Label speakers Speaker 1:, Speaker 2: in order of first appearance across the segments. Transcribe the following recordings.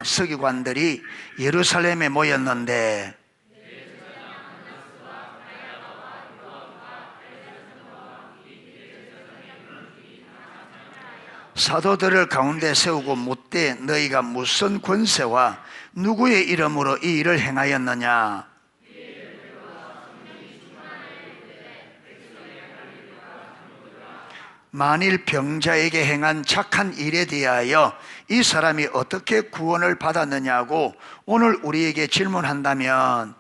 Speaker 1: 서기관들이 예루살렘에 모였는데 사도들을 가운데 세우고 묻되 너희가 무슨 권세와 누구의 이름으로 이 일을 행하였느냐? 만일 병자에게 행한 착한 일에 대하여 이 사람이 어떻게 구원을 받았느냐고 오늘 우리에게 질문한다면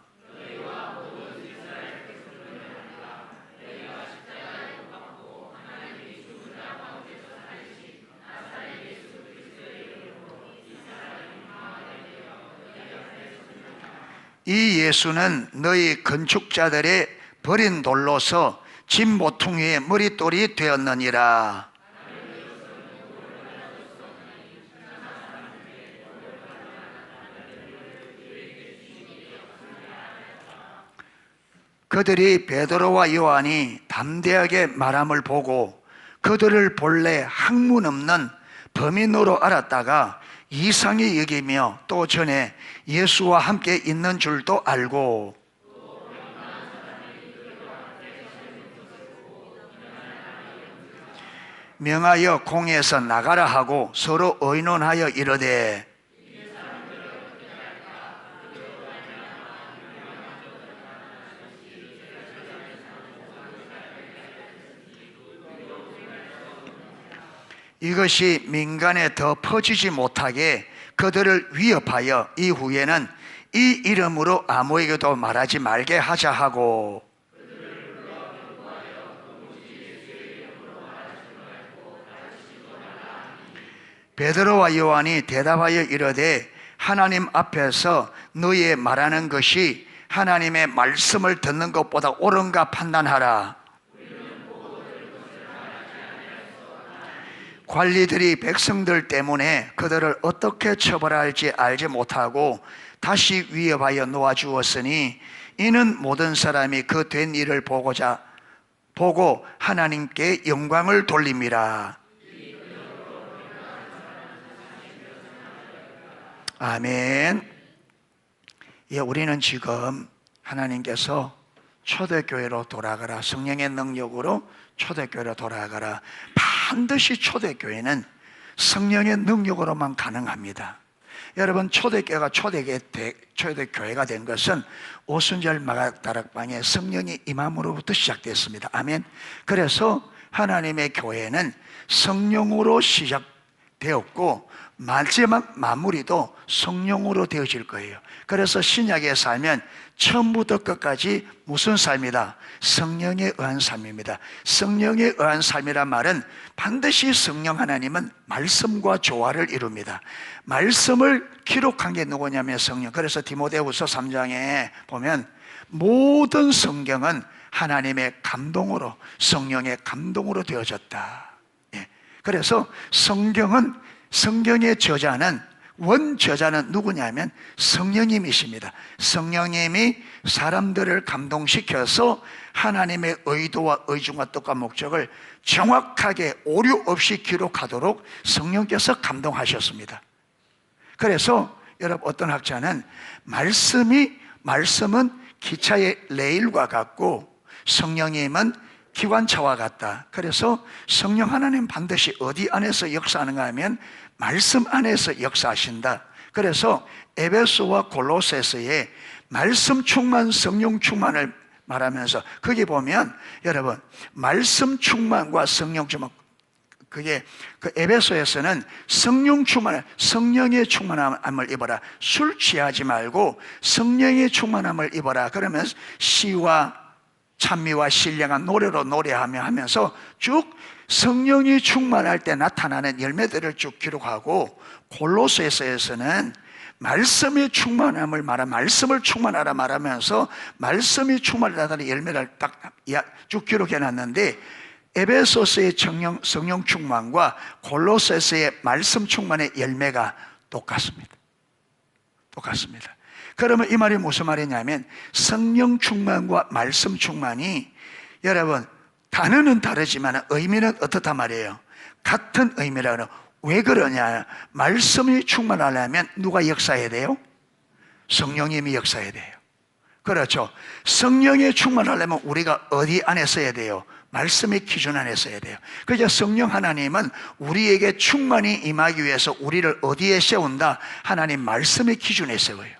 Speaker 1: 이 예수는 너희 건축자들의 버린 돌로서 집 모퉁이의 머릿돌이 되었느니라. 그들이 베드로와 요한이 담대하게 말함을 보고 그들을 본래 학문 없는 범인으로 알았다가 이상히 여기며 또 전에 예수와 함께 있는 줄도 알고 명하여 공회에서 나가라 하고 서로 의논하여 이르되 이것이 민간에 더 퍼지지 못하게 그들을 위협하여 이후에는 이 이름으로 아무에게도 말하지 말게 하자 하고 베드로와 요한이 대답하여 이르되 하나님 앞에서 너희의 말하는 것이 하나님의 말씀을 듣는 것보다 옳은가 판단하라. 관리들이 백성들 때문에 그들을 어떻게 처벌할지 알지 못하고 다시 위협하여 놓아주었으니 이는 모든 사람이 그 된 일을 보고 하나님께 영광을 돌림이라. 아멘. 예, 우리는 지금 하나님께서 초대교회로 돌아가라, 성령의 능력으로 초대교회로 돌아가라. 반드시 초대교회는 성령의 능력으로만 가능합니다. 여러분, 초대교회가 초대교회가 된 것은 오순절 마가다락방에 성령이 임함으로부터 시작됐습니다. 아멘. 그래서 하나님의 교회는 성령으로 시작되었고 마지막 마무리도 성령으로 되어질 거예요. 그래서 신약에 살면 처음부터 끝까지 무슨 삶이다? 성령에 의한 삶입니다. 성령에 의한 삶이란 말은 반드시 성령 하나님은 말씀과 조화를 이룹니다. 말씀을 기록한 게 누구냐면 성령. 그래서 디모데후서 3장에 보면 모든 성경은 하나님의 감동으로, 성령의 감동으로 되어졌다. 그래서 성경의 저자는, 원저자는 누구냐면 성령님이십니다. 성령님이 사람들을 감동시켜서 하나님의 의도와 의중과 뜻과 목적을 정확하게 오류 없이 기록하도록 성령께서 감동하셨습니다. 그래서 여러분, 어떤 학자는 말씀은 기차의 레일과 같고 성령님은 기관차와 같다. 그래서 성령 하나님 반드시 어디 안에서 역사하는가 하면 말씀 안에서 역사하신다. 그래서 에베소와 골로새서에 말씀 충만, 성령 충만을 말하면서 거기 보면 여러분, 말씀 충만과 성령 충만, 그게 그 에베소에서는 성령 충만, 성령의 충만함을 입어라. 술 취하지 말고 성령의 충만함을 입어라. 그러면 시와 찬미와 신령한 노래로 노래하며 하면서 쭉 성령이 충만할 때 나타나는 열매들을 쭉 기록하고, 골로새서에서는 말씀의 충만함을 말씀을 충만하라 말하면서 말씀이 충만하다는 열매를 딱 쭉 기록해 놨는데, 에베소서의 성령 충만과 골로새서의 말씀 충만의 열매가 똑같습니다. 그러면 이 말이 무슨 말이냐면 성령 충만과 말씀 충만이 여러분 단어는 다르지만 의미는 어떻단 말이에요? 같은 의미라는 왜 그러냐? 말씀이 충만하려면 누가 역사해야 돼요? 성령님이 역사해야 돼요. 그렇죠. 성령이 충만하려면 우리가 어디 안에 써야 돼요? 말씀의 기준 안에 써야 돼요. 그래서 성령 하나님은 우리에게 충만히 임하기 위해서 우리를 어디에 세운다? 하나님 말씀의 기준에 세워요.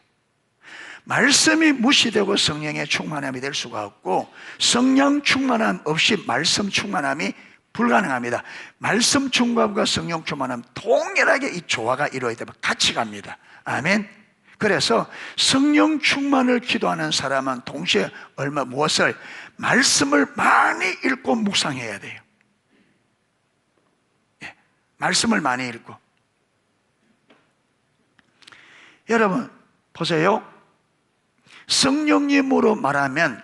Speaker 1: 말씀이 무시되고 성령의 충만함이 될 수가 없고, 성령 충만함 없이 말씀 충만함이 불가능합니다. 말씀 충만함과 성령 충만함 동일하게 이 조화가 이루어야 되면 같이 갑니다. 아멘. 그래서 성령 충만을 기도하는 사람은 동시에 무엇을? 말씀을 많이 읽고 묵상해야 돼요. 예, 말씀을 많이 읽고. 여러분 보세요. 성령님으로 말하면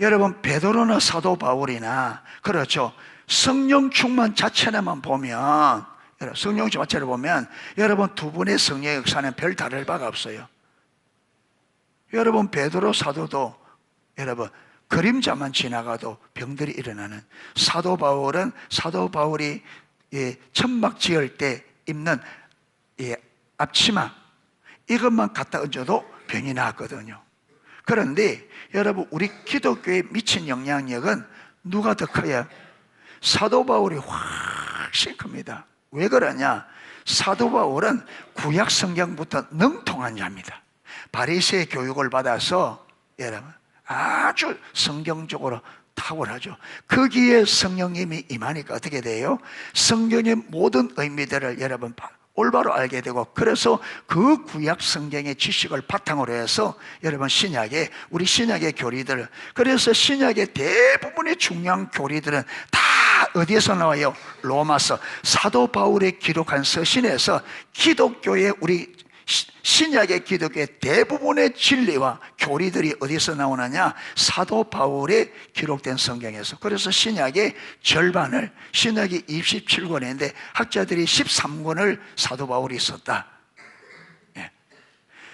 Speaker 1: 여러분 베드로나 사도 바울이나, 그렇죠, 성령 충만 자체만 보면, 성령 자체를 보면 여러분 두 분의 성령의 역사는 별 다를 바가 없어요. 여러분 베드로 사도도 여러분 그림자만 지나가도 병들이 일어나는, 사도 바울은 사도 바울이 천막 지을 때 입는 앞치마 이것만 갖다 얹어도 병이 나았거든요. 그런데 여러분 우리 기독교에 미친 영향력은 누가 더 커요? 사도 바울이 훨씬 큽니다. 왜 그러냐? 사도 바울은 구약 성경부터 능통한 자입니다. 바리새의 교육을 받아서 여러분 아주 성경적으로 탁월하죠. 거기에 성령님이 임하니까 어떻게 돼요? 성경의 모든 의미들을 여러분 올바로 알게 되고, 그래서 그 구약 성경의 지식을 바탕으로 해서 여러분 우리 신약의 교리들, 그래서 신약의 대부분의 중요한 교리들은 다 어디에서 나와요? 로마서, 사도 바울이 기록한 서신에서 기독교의 우리 신약의 기독교의 대부분의 진리와 교리들이 어디서 나오느냐? 사도 바울의 기록된 성경에서. 그래서 신약의 절반을, 신약이 27권인데 학자들이 13권을 사도 바울이 썼다.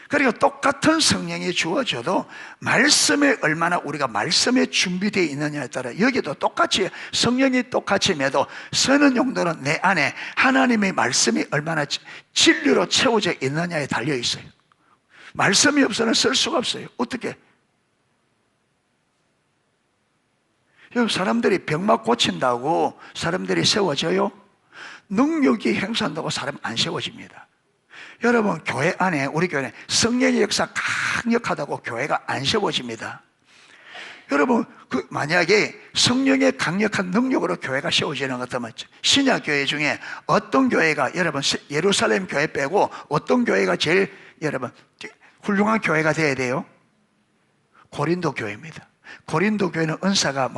Speaker 1: 그리고 똑같은 성령이 주어져도 말씀에 얼마나 우리가 말씀에 준비되어 있느냐에 따라 여기도 똑같이 성령이 똑같이 매도 쓰는 용도는 내 안에 하나님의 말씀이 얼마나 진리로 채워져 있느냐에 달려 있어요. 말씀이 없어는 쓸 수가 없어요. 어떻게? 여러분 사람들이 병만 고친다고 사람들이 세워져요? 능력이 행사한다고 사람 안 세워집니다. 여러분 교회 안에, 우리 교회 안에 성령의 역사 강력하다고 교회가 안 세워집니다. 여러분 만약에 성령의 강력한 능력으로 교회가 세워지는 것 같으면 신약 교회 중에 어떤 교회가, 여러분 예루살렘 교회 빼고 어떤 교회가 제일 여러분 훌륭한 교회가 돼야 돼요? 고린도 교회입니다. 고린도 교회는 은사가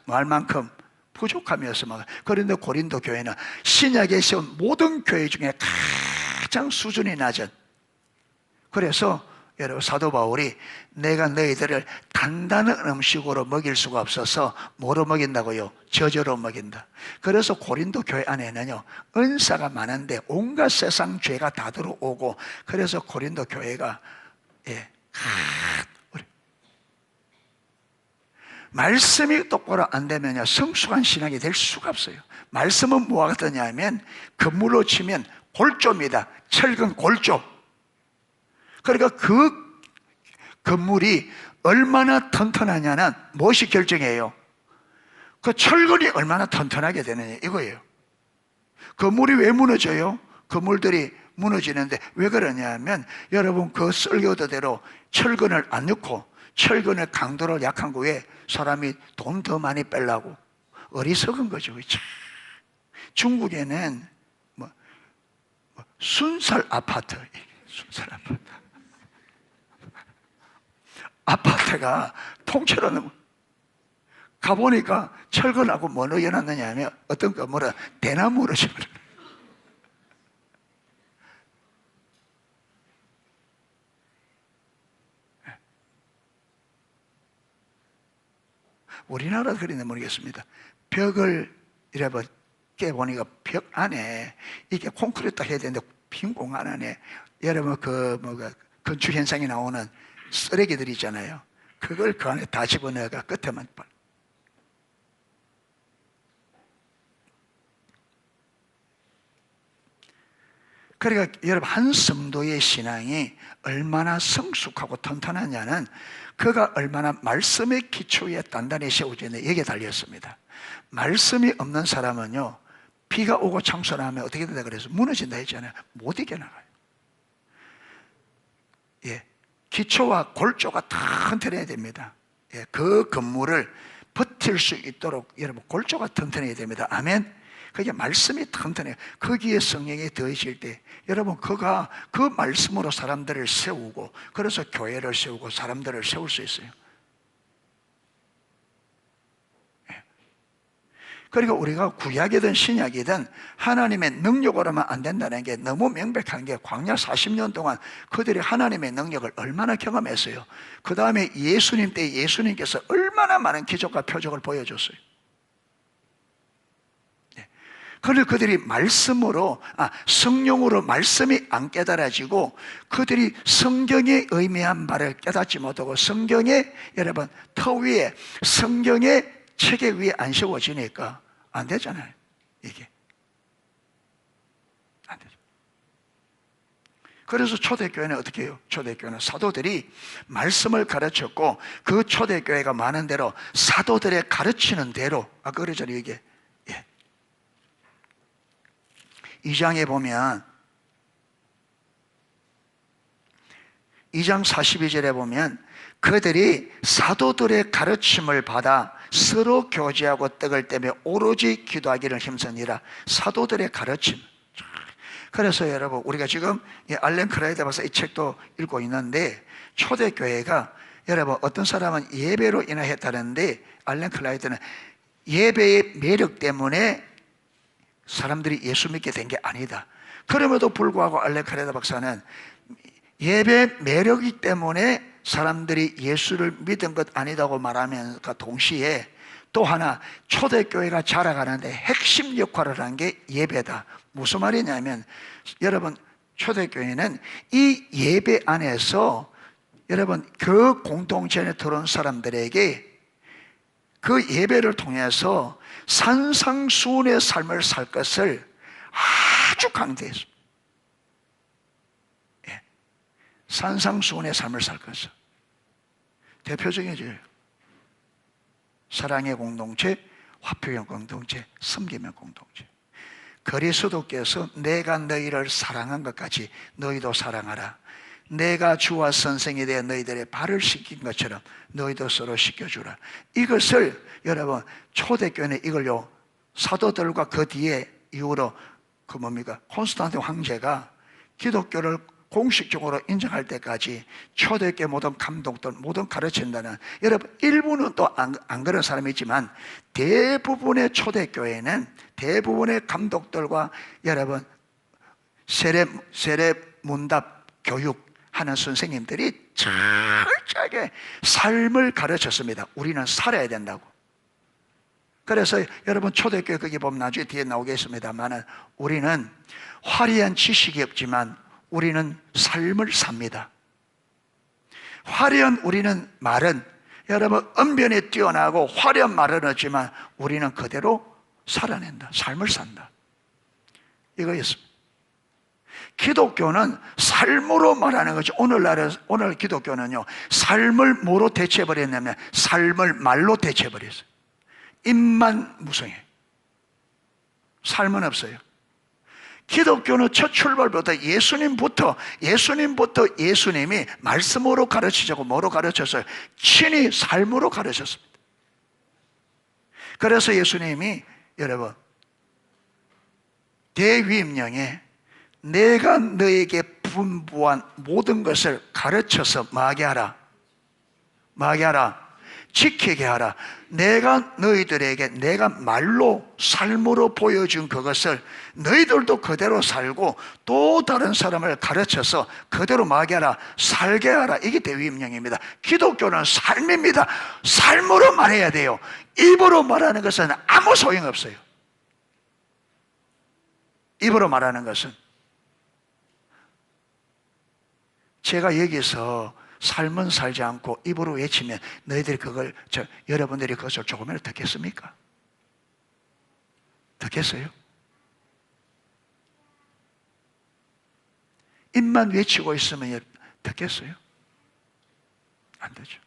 Speaker 1: 말만큼 부족함이었어. 그런데 고린도 교회는 신약에 세운 모든 교회 중에 가장 수준이 낮은, 그래서 여러분 사도 바울이 내가 너희들을 단단한 음식으로 먹일 수가 없어서 뭐로 먹인다고요? 저저로 먹인다. 그래서 고린도 교회 안에는요 은사가 많은데 온갖 세상 죄가 다 들어오고, 그래서 고린도 교회가 말씀이 똑바로 안 되면요 성숙한 신앙이 될 수가 없어요. 말씀은 뭐가 같느냐 하면 건물로 치면 골조입니다. 철근 골조. 그러니까 그 건물이 얼마나 튼튼하냐는 무엇이 결정해요? 그 철근이 얼마나 튼튼하게 되느냐 이거예요. 건물이 왜 무너져요? 건물들이 무너지는데 왜 그러냐 하면 여러분 그 설교대로 철근을 안 넣고 철근의 강도를 약한 거에 사람이 돈 더 많이 빼려고 어리석은 거죠. 중국에는 순살 아파트, 순살 아파트가 통째로 가보니까 철근하고 뭐 넣어놨느냐 하면 어떤 건물은 대나무로 지어요. 우리나라도 그랬는지 모르겠습니다. 벽을 이래봐 깨보니까 벽 안에 이게 콘크리트 해야 되는데 빈 공간 안에 여러분 건축 현상이 나오는 쓰레기들이 있잖아요. 그걸 그 안에 다 집어넣어가 끝에만 그러니까 여러분, 한 성도의 신앙이 얼마나 성숙하고 튼튼하냐는 그가 얼마나 말씀의 기초에 단단히 세워지는 여기에 달렸습니다. 말씀이 없는 사람은요, 비가 오고 창설하면 어떻게 된다 그래서 무너진다 했잖아요. 못 이겨나가요. 예, 기초와 골조가 튼튼해야 됩니다. 예, 그 건물을 버틸 수 있도록 여러분 골조가 튼튼해야 됩니다. 아멘. 그게 말씀이 튼튼해요. 거기에 성령이 더해질 때 여러분, 그가 그 말씀으로 사람들을 세우고, 그래서 교회를 세우고 사람들을 세울 수 있어요. 그러니까 우리가 구약이든 신약이든 하나님의 능력으로만 안 된다는 게 너무 명백한 게, 광야 40년 동안 그들이 하나님의 능력을 얼마나 경험했어요. 그 다음에 예수님 때 예수님께서 얼마나 많은 기적과 표적을 보여줬어요. 그런데 그들이 말씀으로, 성령으로 말씀이 안 깨달아지고, 그들이 성경의 의미한 바를 깨닫지 못하고, 성경의 여러분 터 위에, 성경의 체계 위에 안 세워지니까 안 되잖아요. 이게 안 되죠. 그래서 초대교회는 어떻게 해요? 초대교회는 사도들이 말씀을 가르쳤고, 그 초대교회가 많은 대로 사도들의 가르치는 대로, 그러잖아요. 이게 2장에 보면, 2장 42절에 보면 그들이 사도들의 가르침을 받아 서로 교제하고 떡을 떼며 오로지 기도하기를 힘쓰니라. 사도들의 가르침. 그래서 여러분, 우리가 지금 알렌 크라이더 박사 이 책도 읽고 있는데, 초대교회가 여러분 어떤 사람은 예배로 인하였다는데, 알렌 클라이드는 예배의 매력 때문에 사람들이 예수 믿게 된 게 아니다. 그럼에도 불구하고 알렌 크라이더 박사는 예배 매력이기 때문에 사람들이 예수를 믿은 것 아니다고 말하면서 동시에 또 하나, 초대교회가 자라가는데 핵심 역할을 한 게 예배다. 무슨 말이냐면, 여러분 초대교회는 이 예배 안에서 여러분 그 공동체에 들어온 사람들에게 그 예배를 통해서 산상수훈의 삶을 살 것을 아주 강조했습니다. 산상수훈의 삶을 살 것을. 대표적인 예요. 사랑의 공동체, 화평의 공동체, 섬김의 공동체. 그리스도께서 내가 너희를 사랑한 것 같이 너희도 사랑하라. 내가 주와 선생이 되어 너희들의 발을 씻긴 것처럼 너희도 서로 씻겨주라. 이것을 여러분 초대교회는 이걸요, 사도들과 그 뒤에 이후로 그 뭡니까? 콘스탄틴 황제가 기독교를 공식적으로 인정할 때까지 초대교회 모든 감독들, 모든 가르친다는, 여러분 일부는 또 안 그런 사람이 있지만 대부분의 초대교회는 대부분의 감독들과 여러분 세례 문답 교육하는 선생님들이 철저하게 삶을 가르쳤습니다. 우리는 살아야 된다고. 그래서 여러분 초대교회 거기 보면 나중에 뒤에 나오겠습니다만, 우리는 화려한 지식이 없지만 우리는 삶을 삽니다. 화려한 우리는 말은 여러분 언변에 뛰어나고 화려한 말은 없지만 우리는 그대로 살아낸다. 삶을 산다. 이거였습니다. 기독교는 삶으로 말하는 거죠. 오늘 기독교는요, 삶을 뭐로 대체해버렸냐면 삶을 말로 대체해버렸어요. 입만 무성해. 삶은 없어요. 기독교는 첫 출발부터 예수님부터 예수님이 말씀으로 가르치자고 뭐로 가르쳤어요? 친히 삶으로 가르쳤습니다. 그래서 예수님이 여러분 대위임령에 내가 너에게 분부한 모든 것을 가르쳐서 뭐하게 하라? 지키게 하라. 내가 너희들에게 내가 말로 삶으로 보여준 그것을 너희들도 그대로 살고 또 다른 사람을 가르쳐서 그대로 뭐하게 하라? 살게 하라. 이게 대위임령입니다. 기독교는 삶입니다. 삶으로 말해야 돼요. 입으로 말하는 것은 아무 소용없어요. 입으로 말하는 것은, 제가 여기서 삶은 살지 않고 입으로 외치면 너희들이 여러분들이 그것을 조금이라도 듣겠습니까? 듣겠어요? 입만 외치고 있으면 듣겠어요? 안 되죠.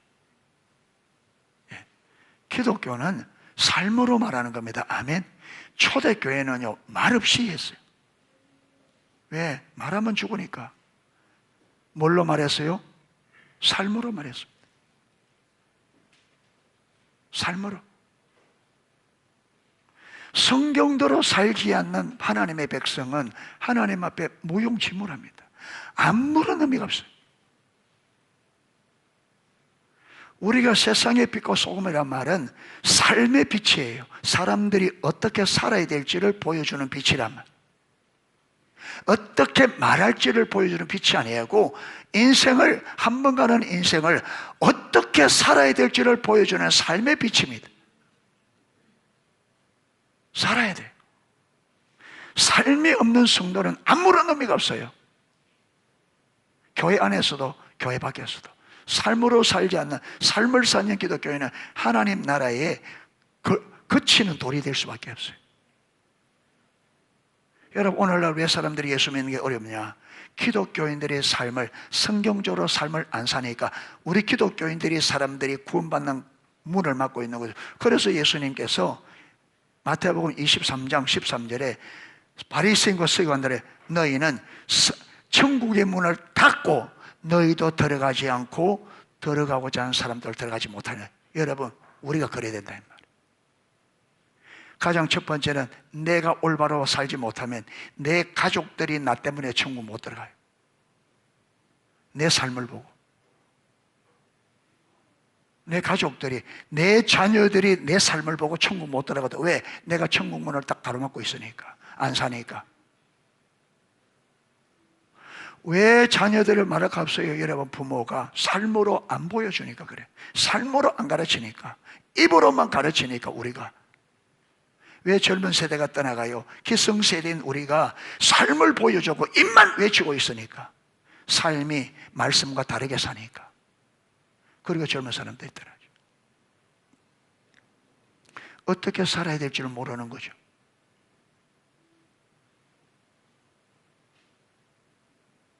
Speaker 1: 예. 기독교는 삶으로 말하는 겁니다. 아멘. 초대교회는요, 말없이 했어요. 왜? 말하면 죽으니까. 뭘로 말했어요? 삶으로 말했습니다. 삶으로. 성경대로 살지 않는 하나님의 백성은 하나님 앞에 무용지물합니다. 아무런 의미가 없어요. 우리가 세상의 빛과 소금이란 말은 삶의 빛이에요. 사람들이 어떻게 살아야 될지를 보여주는 빛이란 말. 어떻게 말할지를 보여주는 빛이 아니고 인생을, 한 번 가는 인생을 어떻게 살아야 될지를 보여주는 삶의 빛입니다. 살아야 돼요. 삶이 없는 성도는 아무런 의미가 없어요. 교회 안에서도 교회 밖에서도 삶으로 살지 않는, 삶을 사는 기독교회는 하나님 나라에 그치는 돌이 될 수밖에 없어요. 여러분, 오늘날 왜 사람들이 예수 믿는 게 어렵냐? 기독교인들의 삶을, 성경적으로 삶을 안 사니까 우리 기독교인들이 사람들이 구원받는 문을 막고 있는 거죠. 그래서 예수님께서 마태복음 23장 13절에 바리새인과 서기관들의 너희는 천국의 문을 닫고 너희도 들어가지 않고 들어가고자 하는 사람들 들어가지 못하는, 여러분, 우리가 그래야 된다 이 말이에요. 가장 첫 번째는 내가 올바로 살지 못하면 내 가족들이 나 때문에 천국 못 들어가요. 내 삶을 보고 내 가족들이, 내 자녀들이 내 삶을 보고 천국 못 들어가도, 왜? 내가 천국 문을 딱 가로막고 있으니까, 안 사니까. 왜 자녀들을 말할 수 없어요? 여러분, 부모가 삶으로 안 보여주니까 그래. 삶으로 안 가르치니까, 입으로만 가르치니까. 우리가 왜 젊은 세대가 떠나가요? 기성세대인 우리가 삶을 보여주고 입만 외치고 있으니까, 삶이 말씀과 다르게 사니까. 그리고 젊은 사람들이 떠나죠. 어떻게 살아야 될지를 모르는 거죠.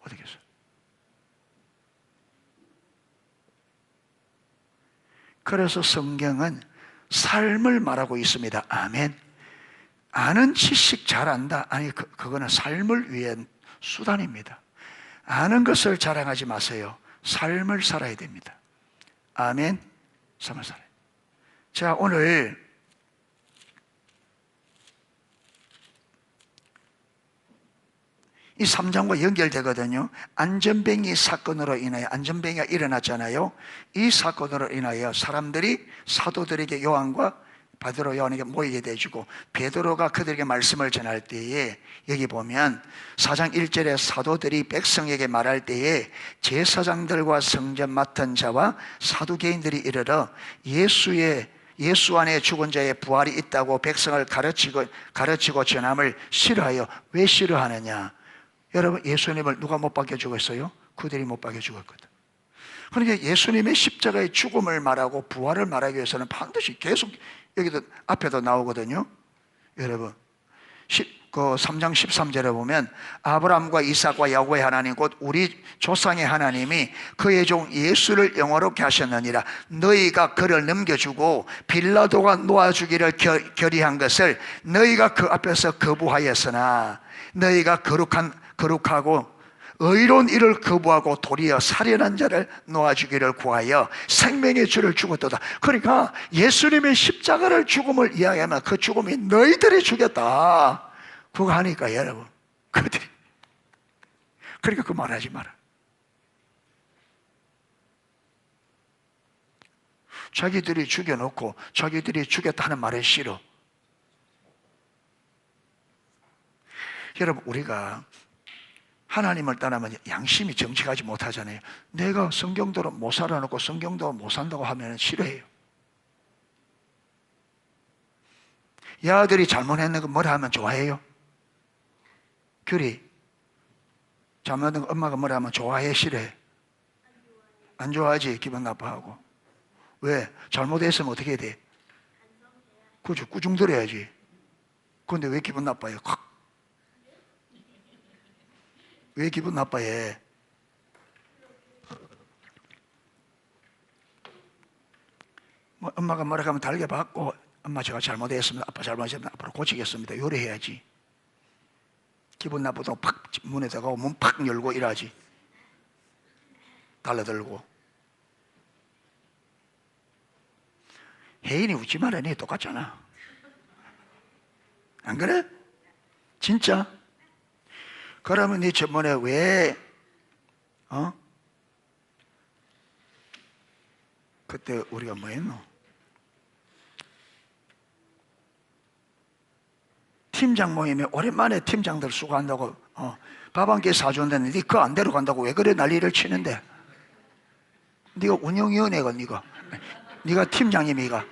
Speaker 1: 어떻게 해서? 그래서 성경은 삶을 말하고 있습니다. 아멘. 아는 지식 잘 안다. 아니, 그거는 삶을 위한 수단입니다. 아는 것을 자랑하지 마세요. 삶을 살아야 됩니다. 아멘. 삶을 살아요. 자, 오늘 이 3장과 연결되거든요. 안전뱅이 사건으로 인하여, 안전뱅이가 일어났잖아요. 이 사건으로 인하여 사람들이 사도들에게, 요한과 베드로, 요한에게 모이게 되어지고, 베드로가 그들에게 말씀을 전할 때에, 여기 보면 4장 1절에 사도들이 백성에게 말할 때에 제사장들과 성전 맡은 자와 사두개인들이 이르러 예수 안에 죽은 자의 부활이 있다고 백성을 가르치고 전함을 싫어하여. 왜 싫어하느냐? 여러분, 예수님을 누가 못 박혀 죽었어요? 그들이 못 박혀 죽었거든. 그러니까 예수님의 십자가의 죽음을 말하고 부활을 말하기 위해서는 반드시 계속, 여기도 앞에도 나오거든요. 여러분, 그 3장 13절에 보면 아브라함과 이삭과 야곱의 하나님 곧 우리 조상의 하나님이 그의 종 예수를 영화롭게 하셨느니라. 너희가 그를 넘겨주고 빌라도가 놓아주기를 결의한 것을 너희가 그 앞에서 거부하였으나, 너희가 거룩하고 의로운 일을 거부하고 도리어 살인한 자를 놓아주기를 구하여 생명의 주를 죽었도다. 그러니까 예수님의 십자가를 죽음을 이야기하면 그 죽음이 너희들이 죽였다. 그거 하니까 여러분, 그들이, 그러니까 그 말하지 마라. 자기들이 죽여놓고 자기들이 죽였다는 말은 싫어. 여러분, 우리가 하나님을 떠나면 양심이 정직하지 못하잖아요. 내가 성경대로 못 살아놓고 성경대로 못 산다고 하면 싫어해요. 야들이 잘못했는 거 뭐라 하면 좋아해요? 규리, 잘못한 거 엄마가 뭐라 하면 좋아해, 싫어해? 안 좋아하지. 기분 나빠하고. 왜? 잘못했으면 어떻게 해야 돼? 그죠, 꾸중 들어야지. 그런데 왜 기분 나빠요? 왜 기분 나빠해? 뭐 엄마가 뭐라 하면 달게 받고, 엄마 제가 잘못했습니다, 아빠 잘못했습니다, 앞으로 고치겠습니다, 요래해야지. 기분 나쁘다고 팍 문에다가 문 팍 열고 이러지. 달라들고. 혜인이 웃지 마라, 니 똑같잖아. 안 그래? 진짜? 그러면 니 저번에 왜 그때 우리가 뭐 했노? 팀장 모임에 오랜만에 팀장들 수고한다고 밥 한 끼 사준다는데 니 그거 안 데려간다고 왜 그래 난리를 치는데? 네가 운영위원회가 네가 팀장님이가.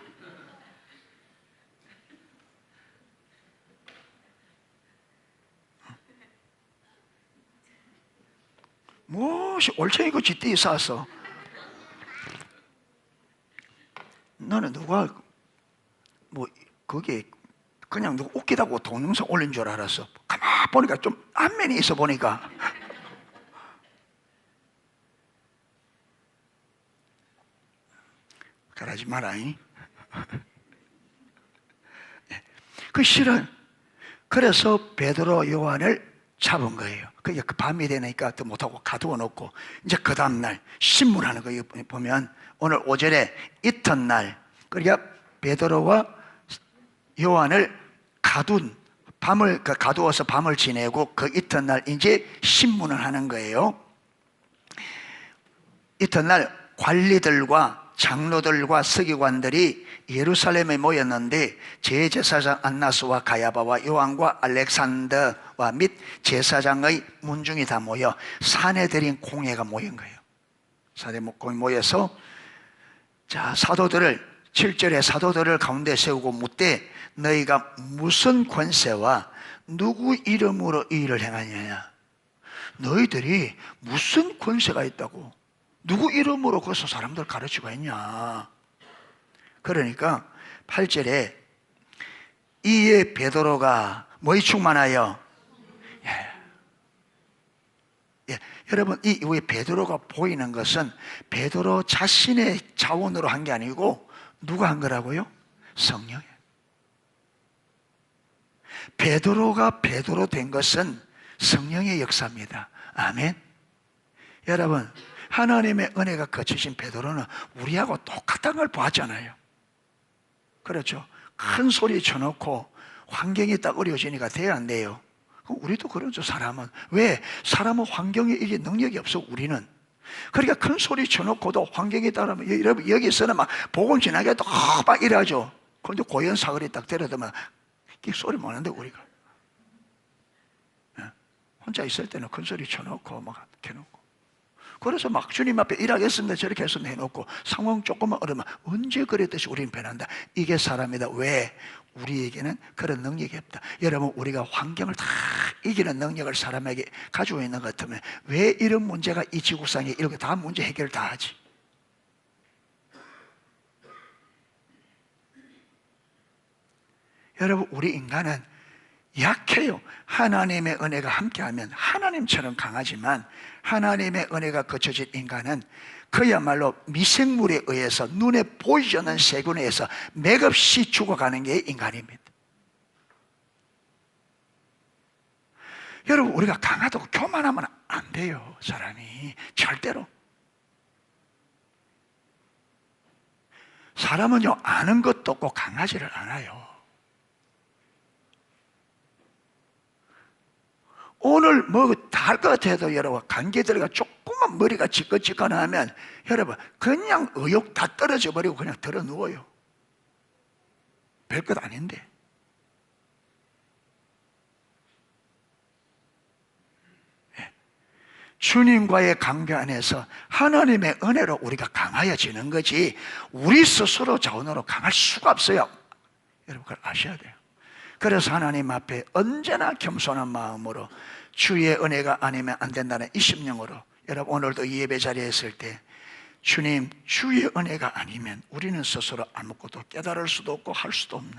Speaker 1: 무엇이 올챙이고 쥐띠 싸서 너는 누가 뭐 그게 그냥 누가 웃기다고 동영상 올린 줄 알았어. 가만 보니까 좀 안면이 있어 보니까. 그러지 마라잉. 그 실은 그래서 베드로 요한을 잡은 거예요. 그게 그 밤이 되니까 또 못하고 가두어 놓고 이제 그 다음날 신문하는 거 보면 오늘 5절에 이튿날 그러니까 베드로와 요한을 가두어서 밤을 지내고 그 이튿날 이제 신문을 하는 거예요. 이튿날 관리들과 장로들과 서기관들이 예루살렘에 모였는데 제제사장 안나스와 가야바와 요한과 알렉산더와 및 제사장의 문중이 다 모여 사내들인 공회가 모인 거예요. 사내공회 모여서 자 사도들을 7절에 사도들을 가운데 세우고 묻되 너희가 무슨 권세와 누구 이름으로 이 일을 행하느냐? 너희들이 무슨 권세가 있다고? 누구 이름으로 거기서 사람들 가르치고 있냐? 그러니까 8절에 이에 베드로가 뭐에 충만하여? 여러분 이 위에 베드로가 보이는 것은 베드로 자신의 자원으로 한 게 아니고 누가 한 거라고요? 성령이. 베드로가 베드로 된 것은 성령의 역사입니다. 아멘. 여러분 하나님의 은혜가 거치신 베드로는 우리하고 똑같은 걸 보았잖아요. 그렇죠. 큰 소리 쳐놓고 환경이 딱 어려워지니까 돼야 안 돼요. 우리도 그러죠. 사람은. 왜? 사람은 환경에 이게 능력이 없어. 우리는. 그러니까 큰 소리 쳐놓고도 환경에 따르면 여러분 여기서는 막 복음 지나게 막 이러죠. 그런데 고연 사거리 딱 때려들면 소리 못 하는데 우리가 혼자 있을 때는 큰 소리 쳐놓고 막 해놓고 그래서 막 주님 앞에 일하겠습니다 저렇게 해서 해놓고 상황 조금만 어려면 언제 그랬듯이 우리는 변한다. 이게 사람이다. 왜? 우리에게는 그런 능력이 없다. 여러분 우리가 환경을 다 이기는 능력을 사람에게 가지고 있는 것 같으면 왜 이런 문제가 이 지구상에 이렇게 다 문제 해결을 다 하지? 여러분 우리 인간은 약해요. 하나님의 은혜가 함께하면 하나님처럼 강하지만 하나님의 은혜가 거쳐진 인간은 그야말로 미생물에 의해서 눈에 보이지 않는 세균에 의해서 맥없이 죽어가는 게 인간입니다. 여러분 우리가 강하다고 교만하면 안 돼요. 사람이 절대로. 사람은요 아는 것도 없고 강하지를 않아요. 오늘 뭐 다 할 것 같아도 여러분 감기 들어가 조금만 머리가 지끈지끈하면 여러분 그냥 의욕 다 떨어져 버리고 그냥 들어 누워요. 별것 아닌데. 주님과의 관계 안에서 하나님의 은혜로 우리가 강하여지는 거지 우리 스스로 자원으로 강할 수가 없어요. 여러분 그걸 아셔야 돼요. 그래서 하나님 앞에 언제나 겸손한 마음으로 주의 은혜가 아니면 안 된다는 이 심령으로 여러분 오늘도 이 예배 자리에 있을 때 주님 주의 은혜가 아니면 우리는 스스로 아무것도 깨달을 수도 없고 할 수도 없는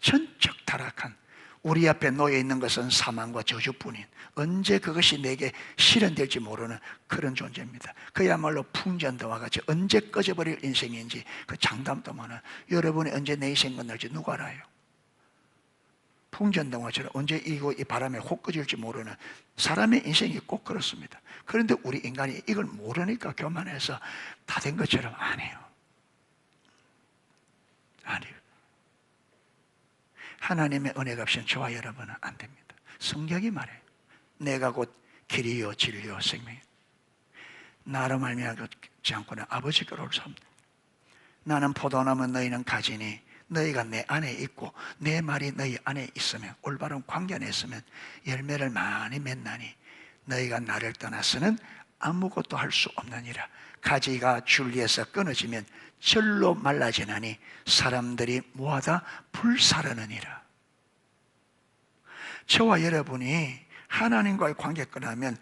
Speaker 1: 전적 타락한 우리 앞에 놓여 있는 것은 사망과 저주뿐인, 언제 그것이 내게 실현될지 모르는 그런 존재입니다. 그야말로 풍전도와 같이 언제 꺼져버릴 인생인지 그 장담도 많아. 여러분이 언제 내 인생 끝날지 누가 알아요? 풍전등화처럼 언제 이 바람에 혹 꺼질지 모르는 사람의 인생이 꼭 그렇습니다. 그런데 우리 인간이 이걸 모르니까 교만해서 다 된 것처럼 안 해요. 아니요. 하나님의 은혜가 없이는 저와 여러분은 안 됩니다. 성경이 말해요. 내가 곧 길이요 진리요 생명이요. 나로 말미암지 않고는 아버지께로 올 수 없다. 나는 포도나무 너희는 가지니 너희가 내 안에 있고 내 말이 너희 안에 있으면, 올바른 관계 안에 있으면 열매를 많이 맺나니 너희가 나를 떠나서는 아무것도 할 수 없느니라. 가지가 줄기에서 끊어지면 절로 말라지나니 사람들이 모아다 불사르느니라. 저와 여러분이 하나님과의 관계 끊으면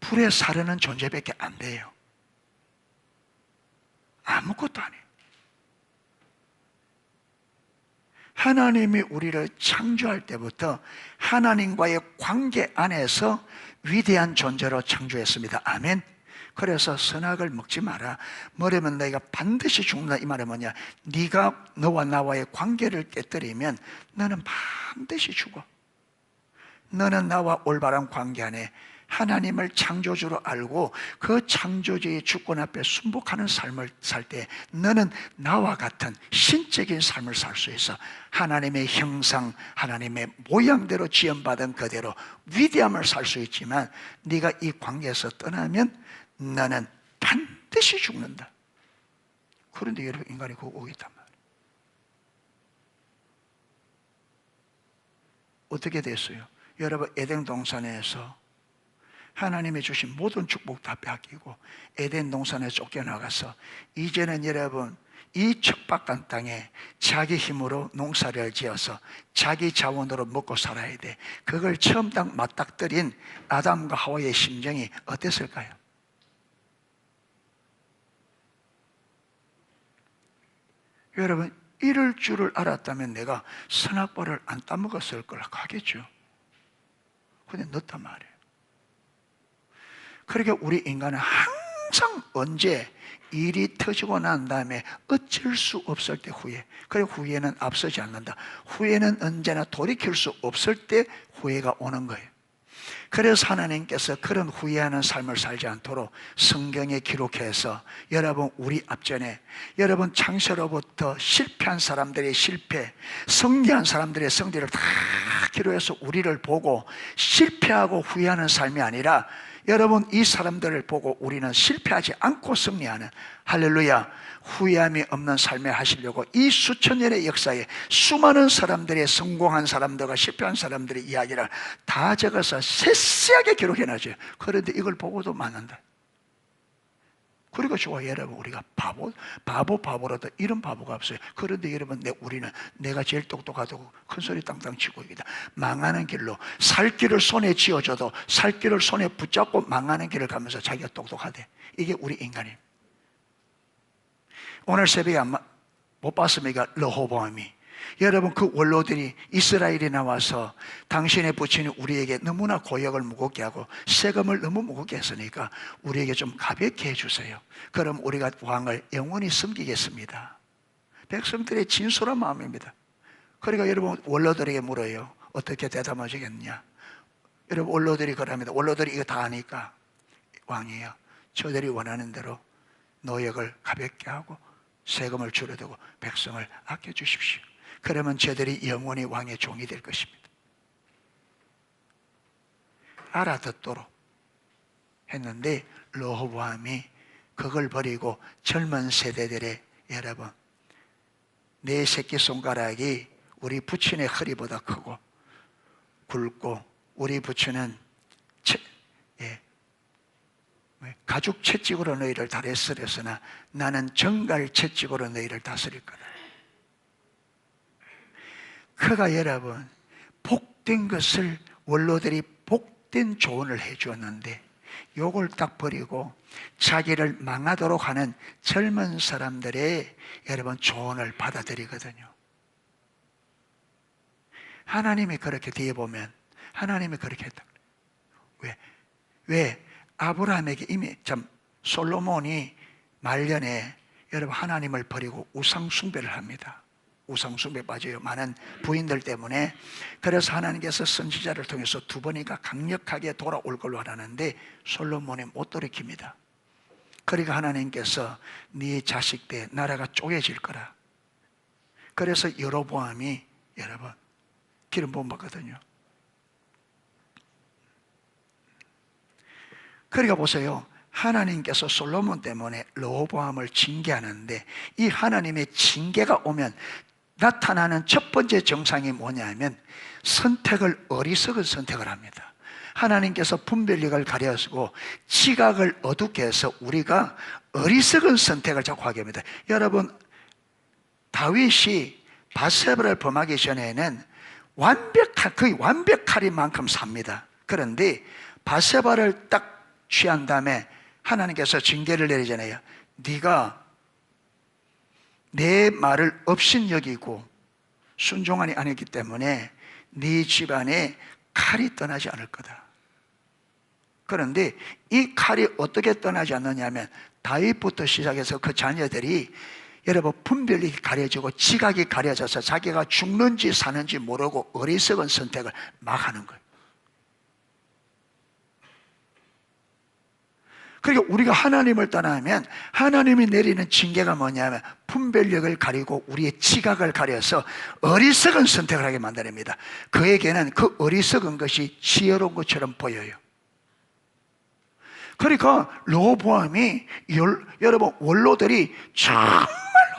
Speaker 1: 불에 사르는 존재밖에 안 돼요. 아무것도 아니에요. 하나님이 우리를 창조할 때부터 하나님과의 관계 안에서 위대한 존재로 창조했습니다. 아멘. 그래서 선악을 먹지 마라. 뭐라면 너희가 반드시 죽는다. 이 말은 뭐냐? 네가 너와 나와의 관계를 깨뜨리면 너는 반드시 죽어. 너는 나와 올바른 관계 안에 하나님을 창조주로 알고 그 창조주의 주권 앞에 순복하는 삶을 살 때 너는 나와 같은 신적인 삶을 살 수 있어. 하나님의 형상, 하나님의 모양대로 지음받은 그대로 위대함을 살 수 있지만 네가 이 관계에서 떠나면 너는 반드시 죽는다. 그런데 여러분, 인간이 그거 오겠단 말이에요. 어떻게 됐어요? 여러분, 에덴 동산에서 하나님이 주신 모든 축복 다 뺏기고 에덴 동산에 쫓겨나가서 이제는 여러분 이 척박한 땅에 자기 힘으로 농사를 지어서 자기 자원으로 먹고 살아야 돼. 그걸 처음 딱 맞닥뜨린 아담과 하와의 심정이 어땠을까요? 여러분, 이럴 줄을 알았다면 내가 선악과를 안 따먹었을 걸 하겠죠. 근데 넣었단 말이에요. 그러니까 우리 인간은 항상 언제 일이 터지고 난 다음에 어쩔 수 없을 때 후회. 그리고 후회는 앞서지 않는다. 후회는 언제나 돌이킬 수 없을 때 후회가 오는 거예요. 그래서 하나님께서 그런 후회하는 삶을 살지 않도록 성경에 기록해서 여러분 우리 앞전에 여러분 창세로부터 실패한 사람들의 실패, 성리한 사람들의 성리를 다 기록해서 우리를 보고 실패하고 후회하는 삶이 아니라 여러분 이 사람들을 보고 우리는 실패하지 않고 승리하는, 할렐루야, 후회함이 없는 삶에 하시려고 이 수천 년의 역사에 수많은 사람들의 성공한 사람들과 실패한 사람들의 이야기를 다 적어서 세세하게 기록해놨어요. 그런데 이걸 보고도 맞는다. 그리고 저와 여러분, 우리가 바보라도 이런 바보가 없어요. 그런데 여러분, 우리는 내가 제일 똑똑하다고 큰소리 땅땅 치고 있다. 망하는 길로 살 길을 손에 쥐어줘도 살 길을 손에 붙잡고 망하는 길을 가면서 자기가 똑똑하대. 이게 우리 인간이에요. 오늘 새벽에 못 봤습니까? 르호보암이. 여러분, 그 원로들이 이스라엘에 나와서 당신의 부친이 우리에게 너무나 고역을 무겁게 하고 세금을 너무 무겁게 했으니까 우리에게 좀 가볍게 해주세요. 그럼 우리가 왕을 영원히 섬기겠습니다. 백성들의 진솔한 마음입니다. 그러니까 여러분, 원로들에게 물어요. 어떻게 대답하시겠느냐? 여러분, 원로들이 그럽니다. 원로들이 이거 다 아니까 왕이에요. 저들이 원하는 대로 노역을 가볍게 하고 세금을 줄여두고 백성을 아껴주십시오. 그러면 저들이 영원히 왕의 종이 될 것입니다. 알아듣도록 했는데 르호보암이 그걸 버리고 젊은 세대들의 여러분, 내 새끼손가락이 우리 부친의 허리보다 크고 굵고 우리 부친은 가죽 채찍으로 너희를 다스렸으나 나는 정갈 채찍으로 너희를 다스릴 거다. 그가 여러분 복된 것을 원로들이 복된 조언을 해주었는데 요걸 딱 버리고 자기를 망하도록 하는 젊은 사람들의 여러분 조언을 받아들이거든요. 하나님이 그렇게 뒤에 보면 하나님이 그렇게 했다. 왜? 아브라함에게 이미 참 솔로몬이 말년에 여러분 하나님을 버리고 우상 숭배를 합니다. 우상 숭배에 빠져요. 많은 부인들 때문에. 그래서 하나님께서 선지자를 통해서 두 번이나 강력하게 돌아올 걸로 하라는데 솔로몬이 못 돌이킵니다. 그러니까 하나님께서 네 자식 때 나라가 쪼개질 거라. 그래서 여로보암이 여러분 기름 부음 받거든요. 그러니까 보세요. 하나님께서 솔로몬 때문에 르호보암을 징계하는데 이 하나님의 징계가 오면 나타나는 첫 번째 정상이 뭐냐면 어리석은 선택을 합니다. 하나님께서 분별력을 가려주고 지각을 어둡게 해서 우리가 어리석은 선택을 자꾸 하게 합니다. 여러분, 다윗이 밧세바를 범하기 전에는 거의 완벽할 만큼 삽니다. 그런데 밧세바를 딱 취한 다음에 하나님께서 징계를 내리잖아요. 네가 내 말을 업신여기고 순종하니 아니기 때문에 네 집안에 칼이 떠나지 않을 거다. 그런데 이 칼이 어떻게 떠나지 않느냐면 다윗부터 시작해서 그 자녀들이 여러분 분별력이 가려지고 지각이 가려져서 자기가 죽는지 사는지 모르고 어리석은 선택을 막 하는 거예요. 그러니까 우리가 하나님을 떠나면 하나님이 내리는 징계가 뭐냐면 분별력을 가리고 우리의 지각을 가려서 어리석은 선택을 하게 만들어냅니다. 그에게는 그 어리석은 것이 지혜로운 것처럼 보여요. 그러니까 르호보암이 여러분 원로들이 정말로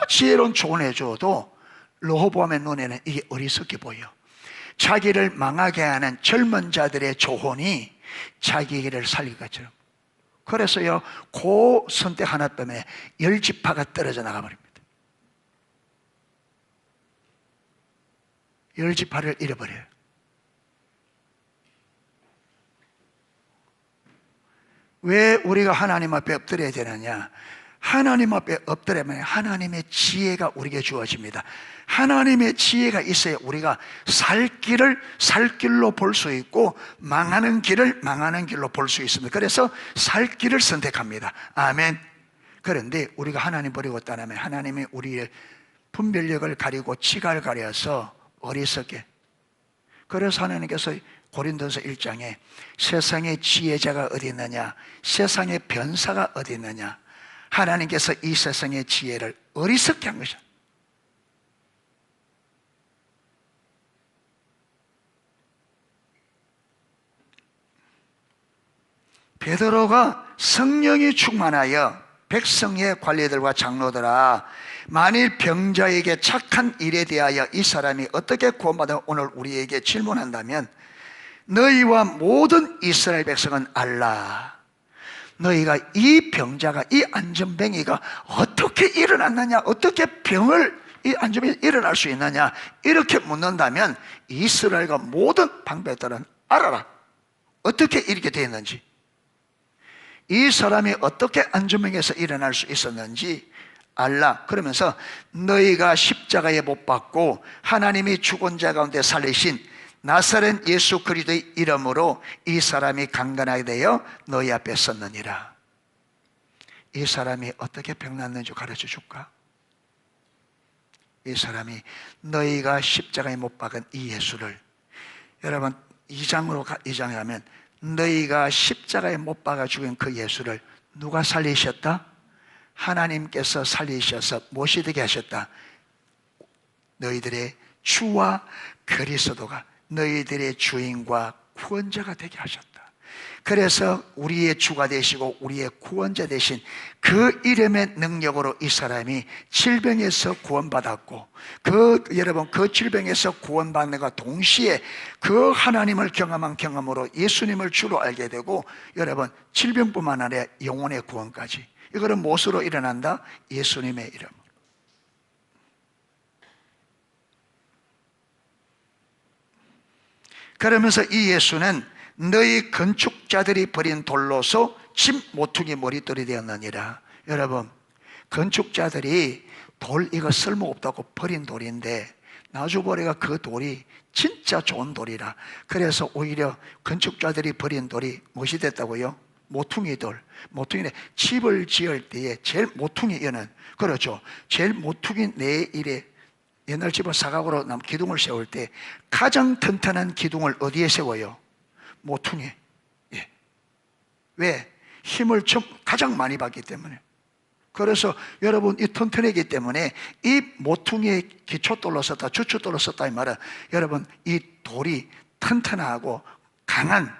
Speaker 1: 지혜로운 조언을 해줘도 르호보암의 눈에는 이게 어리석게 보여. 자기를 망하게 하는 젊은 자들의 조언이 자기를 살릴 것처럼. 그래서요, 그 선택 하나 때문에 10지파가 떨어져 나가버립니다. 10지파를 잃어버려요. 왜 우리가 하나님 앞에 엎드려야 되느냐? 하나님 앞에 엎드려면 하나님의 지혜가 우리에게 주어집니다. 하나님의 지혜가 있어야 우리가 살 길로 볼 수 있고 망하는 길을 망하는 길로 볼 수 있습니다. 그래서 살 길을 선택합니다. 아멘. 그런데 우리가 하나님 버리고 떠나면 하나님이 우리의 분별력을 가리고 지각을 가려서 어리석게. 그래서 하나님께서 고린도서 1장에 세상의 지혜자가 어디 있느냐, 세상의 변사가 어디 있느냐, 하나님께서 이 세상의 지혜를 어리석게 한 것이죠. 베드로가 성령이 충만하여 백성의 관리들과 장로들아, 만일 병자에게 착한 일에 대하여 이 사람이 어떻게 구원받아 오늘 우리에게 질문한다면 너희와 모든 이스라엘 백성은 알라. 너희가 이 병자가, 이 안전뱅이가 어떻게 일어났느냐, 어떻게 이 안전뱅이 일어날 수 있느냐 이렇게 묻는다면 이스라엘과 모든 방백들은 알아라. 어떻게 이렇게 되었는지, 이 사람이 어떻게 안전뱅이에서 일어날 수 있었는지 알라. 그러면서 너희가 십자가에 못 박고 하나님이 죽은 자 가운데 살리신 나사렛 예수 그리스도의 이름으로 이 사람이 강건하게 되어 너희 앞에 섰느니라. 이 사람이 어떻게 병났는지 가르쳐 줄까? 이 사람이 너희가 십자가에 못 박은 이 예수를, 여러분 2장에 하면 너희가 십자가에 못 박아 죽인 그 예수를 누가 살리셨다? 하나님께서 살리셔서 무엇이 되게 하셨다? 너희들의 주와 그리스도가 너희들의 주인과 구원자가 되게 하셨다. 그래서 우리의 주가 되시고 우리의 구원자 되신 그 이름의 능력으로 이 사람이 질병에서 구원받았고, 여러분 그 질병에서 구원받는 것과 동시에 그 하나님을 경험한 경험으로 예수님을 주로 알게 되고, 여러분 질병뿐만 아니라 영혼의 구원까지. 이거는 무엇으로 일어난다? 예수님의 이름. 그러면서 이 예수는 너희 건축자들이 버린 돌로서 집 모퉁이 머릿돌이 되었느니라. 여러분 건축자들이 돌 이거 쓸모없다고 버린 돌인데 나주보리가 그 돌이 진짜 좋은 돌이라. 그래서 오히려 건축자들이 버린 돌이 무엇이 됐다고요? 모퉁이 돌. 모퉁이네. 집을 지을 때에 제일 모퉁이 여는, 그렇죠, 제일 모퉁이 내 일에, 옛날 집은 사각으로 기둥을 세울 때 가장 튼튼한 기둥을 어디에 세워요? 모퉁이. 예. 왜? 힘을 가장 많이 받기 때문에. 그래서 여러분, 이 튼튼하기 때문에 이 모퉁이에 기초돌로 썼다, 주춧돌로 썼다 이 말은, 여러분, 이 돌이 튼튼하고 강한,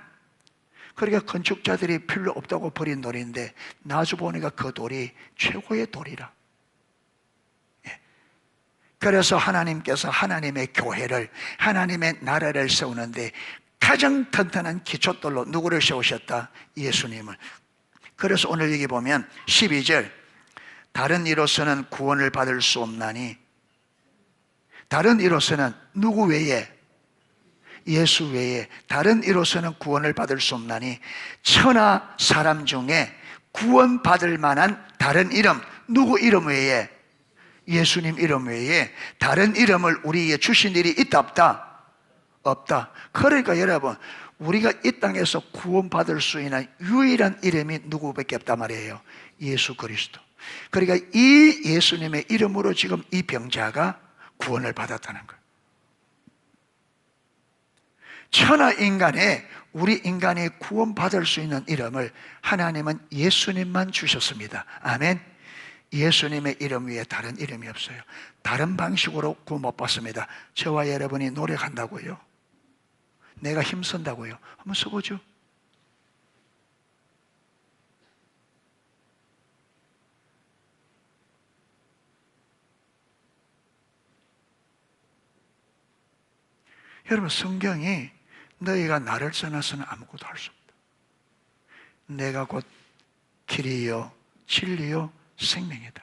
Speaker 1: 그러니까 건축자들이 필요 없다고 버린 돌인데 나주 보니까 그 돌이 최고의 돌이라. 예. 그래서 하나님께서 하나님의 교회를, 하나님의 나라를 세우는데 가장 튼튼한 기초돌로 누구를 세우셨다? 예수님을. 그래서 오늘 여기 보면 12절, 다른 이로서는 구원을 받을 수 없나니, 다른 이로서는 누구 외에? 예수 외에 다른 이로서는 구원을 받을 수 없나니, 천하 사람 중에 구원받을 만한 다른 이름, 누구 이름 외에? 예수님 이름 외에 다른 이름을 우리에게 주신 일이 있다 없다? 없다. 그러니까 여러분, 우리가 이 땅에서 구원받을 수 있는 유일한 이름이 누구밖에 없단 말이에요. 예수 그리스도. 그러니까 이 예수님의 이름으로 지금 이 병자가 구원을 받았다는 거예요. 천하 인간에, 우리 인간이 구원받을 수 있는 이름을 하나님은 예수님만 주셨습니다. 아멘. 예수님의 이름 위에 다른 이름이 없어요. 다른 방식으로 구원 못 받습니다. 저와 여러분이 노력한다고요? 내가 힘쓴다고요? 한번 써보죠. 여러분, 성경이 너희가 나를 떠나서는 아무것도 할 수 없다. 내가 곧 길이요 진리요 생명이다.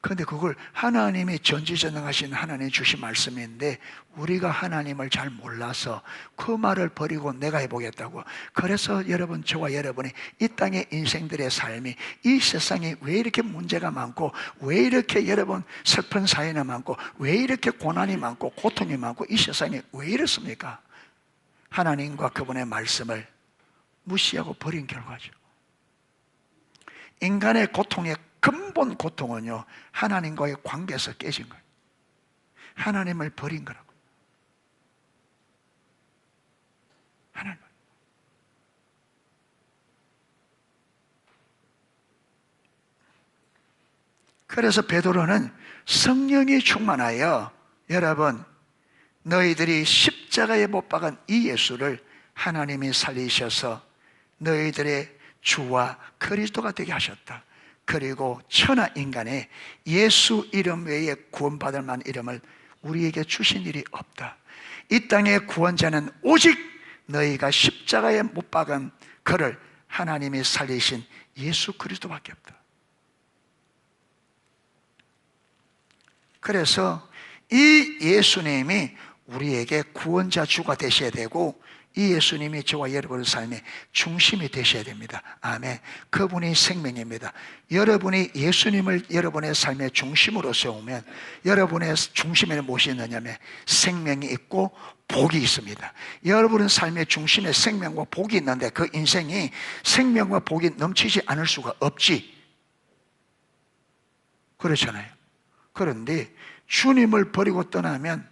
Speaker 1: 그런데 그걸 하나님이 전지전능하신 하나님이 주신 말씀인데 우리가 하나님을 잘 몰라서 그 말을 버리고 내가 해보겠다고. 그래서 여러분, 저와 여러분이 이 땅의 인생들의 삶이, 이 세상이 왜 이렇게 문제가 많고, 왜 이렇게 여러분 슬픈 사연이 많고, 왜 이렇게 고난이 많고 고통이 많고, 이 세상이 왜 이렇습니까? 하나님과 그분의 말씀을 무시하고 버린 결과죠. 인간의 고통의 근본 고통은요, 하나님과의 관계에서 깨진 거예요. 하나님을 버린 거라고. 하나님. 그래서 베드로는 성령이 충만하여, 여러분, 너희들이 십자가에 못 박은 이 예수를 하나님이 살리셔서 너희들의 주와 그리스도가 되게 하셨다. 그리고 천하 인간에 예수 이름 외에 구원받을 만한 이름을 우리에게 주신 일이 없다. 이 땅의 구원자는 오직 너희가 십자가에 못 박은 그를 하나님이 살리신 예수 그리스도밖에 없다. 그래서 이 예수님이 우리에게 구원자 주가 되셔야 되고, 이 예수님이 저와 여러분의 삶의 중심이 되셔야 됩니다. 아멘. 그분이 생명입니다. 여러분이 예수님을 여러분의 삶의 중심으로 세우면 여러분의 중심에는 무엇이 있느냐면 생명이 있고 복이 있습니다. 여러분의 삶의 중심에 생명과 복이 있는데 그 인생이 생명과 복이 넘치지 않을 수가 없지. 그렇잖아요. 그런데 주님을 버리고 떠나면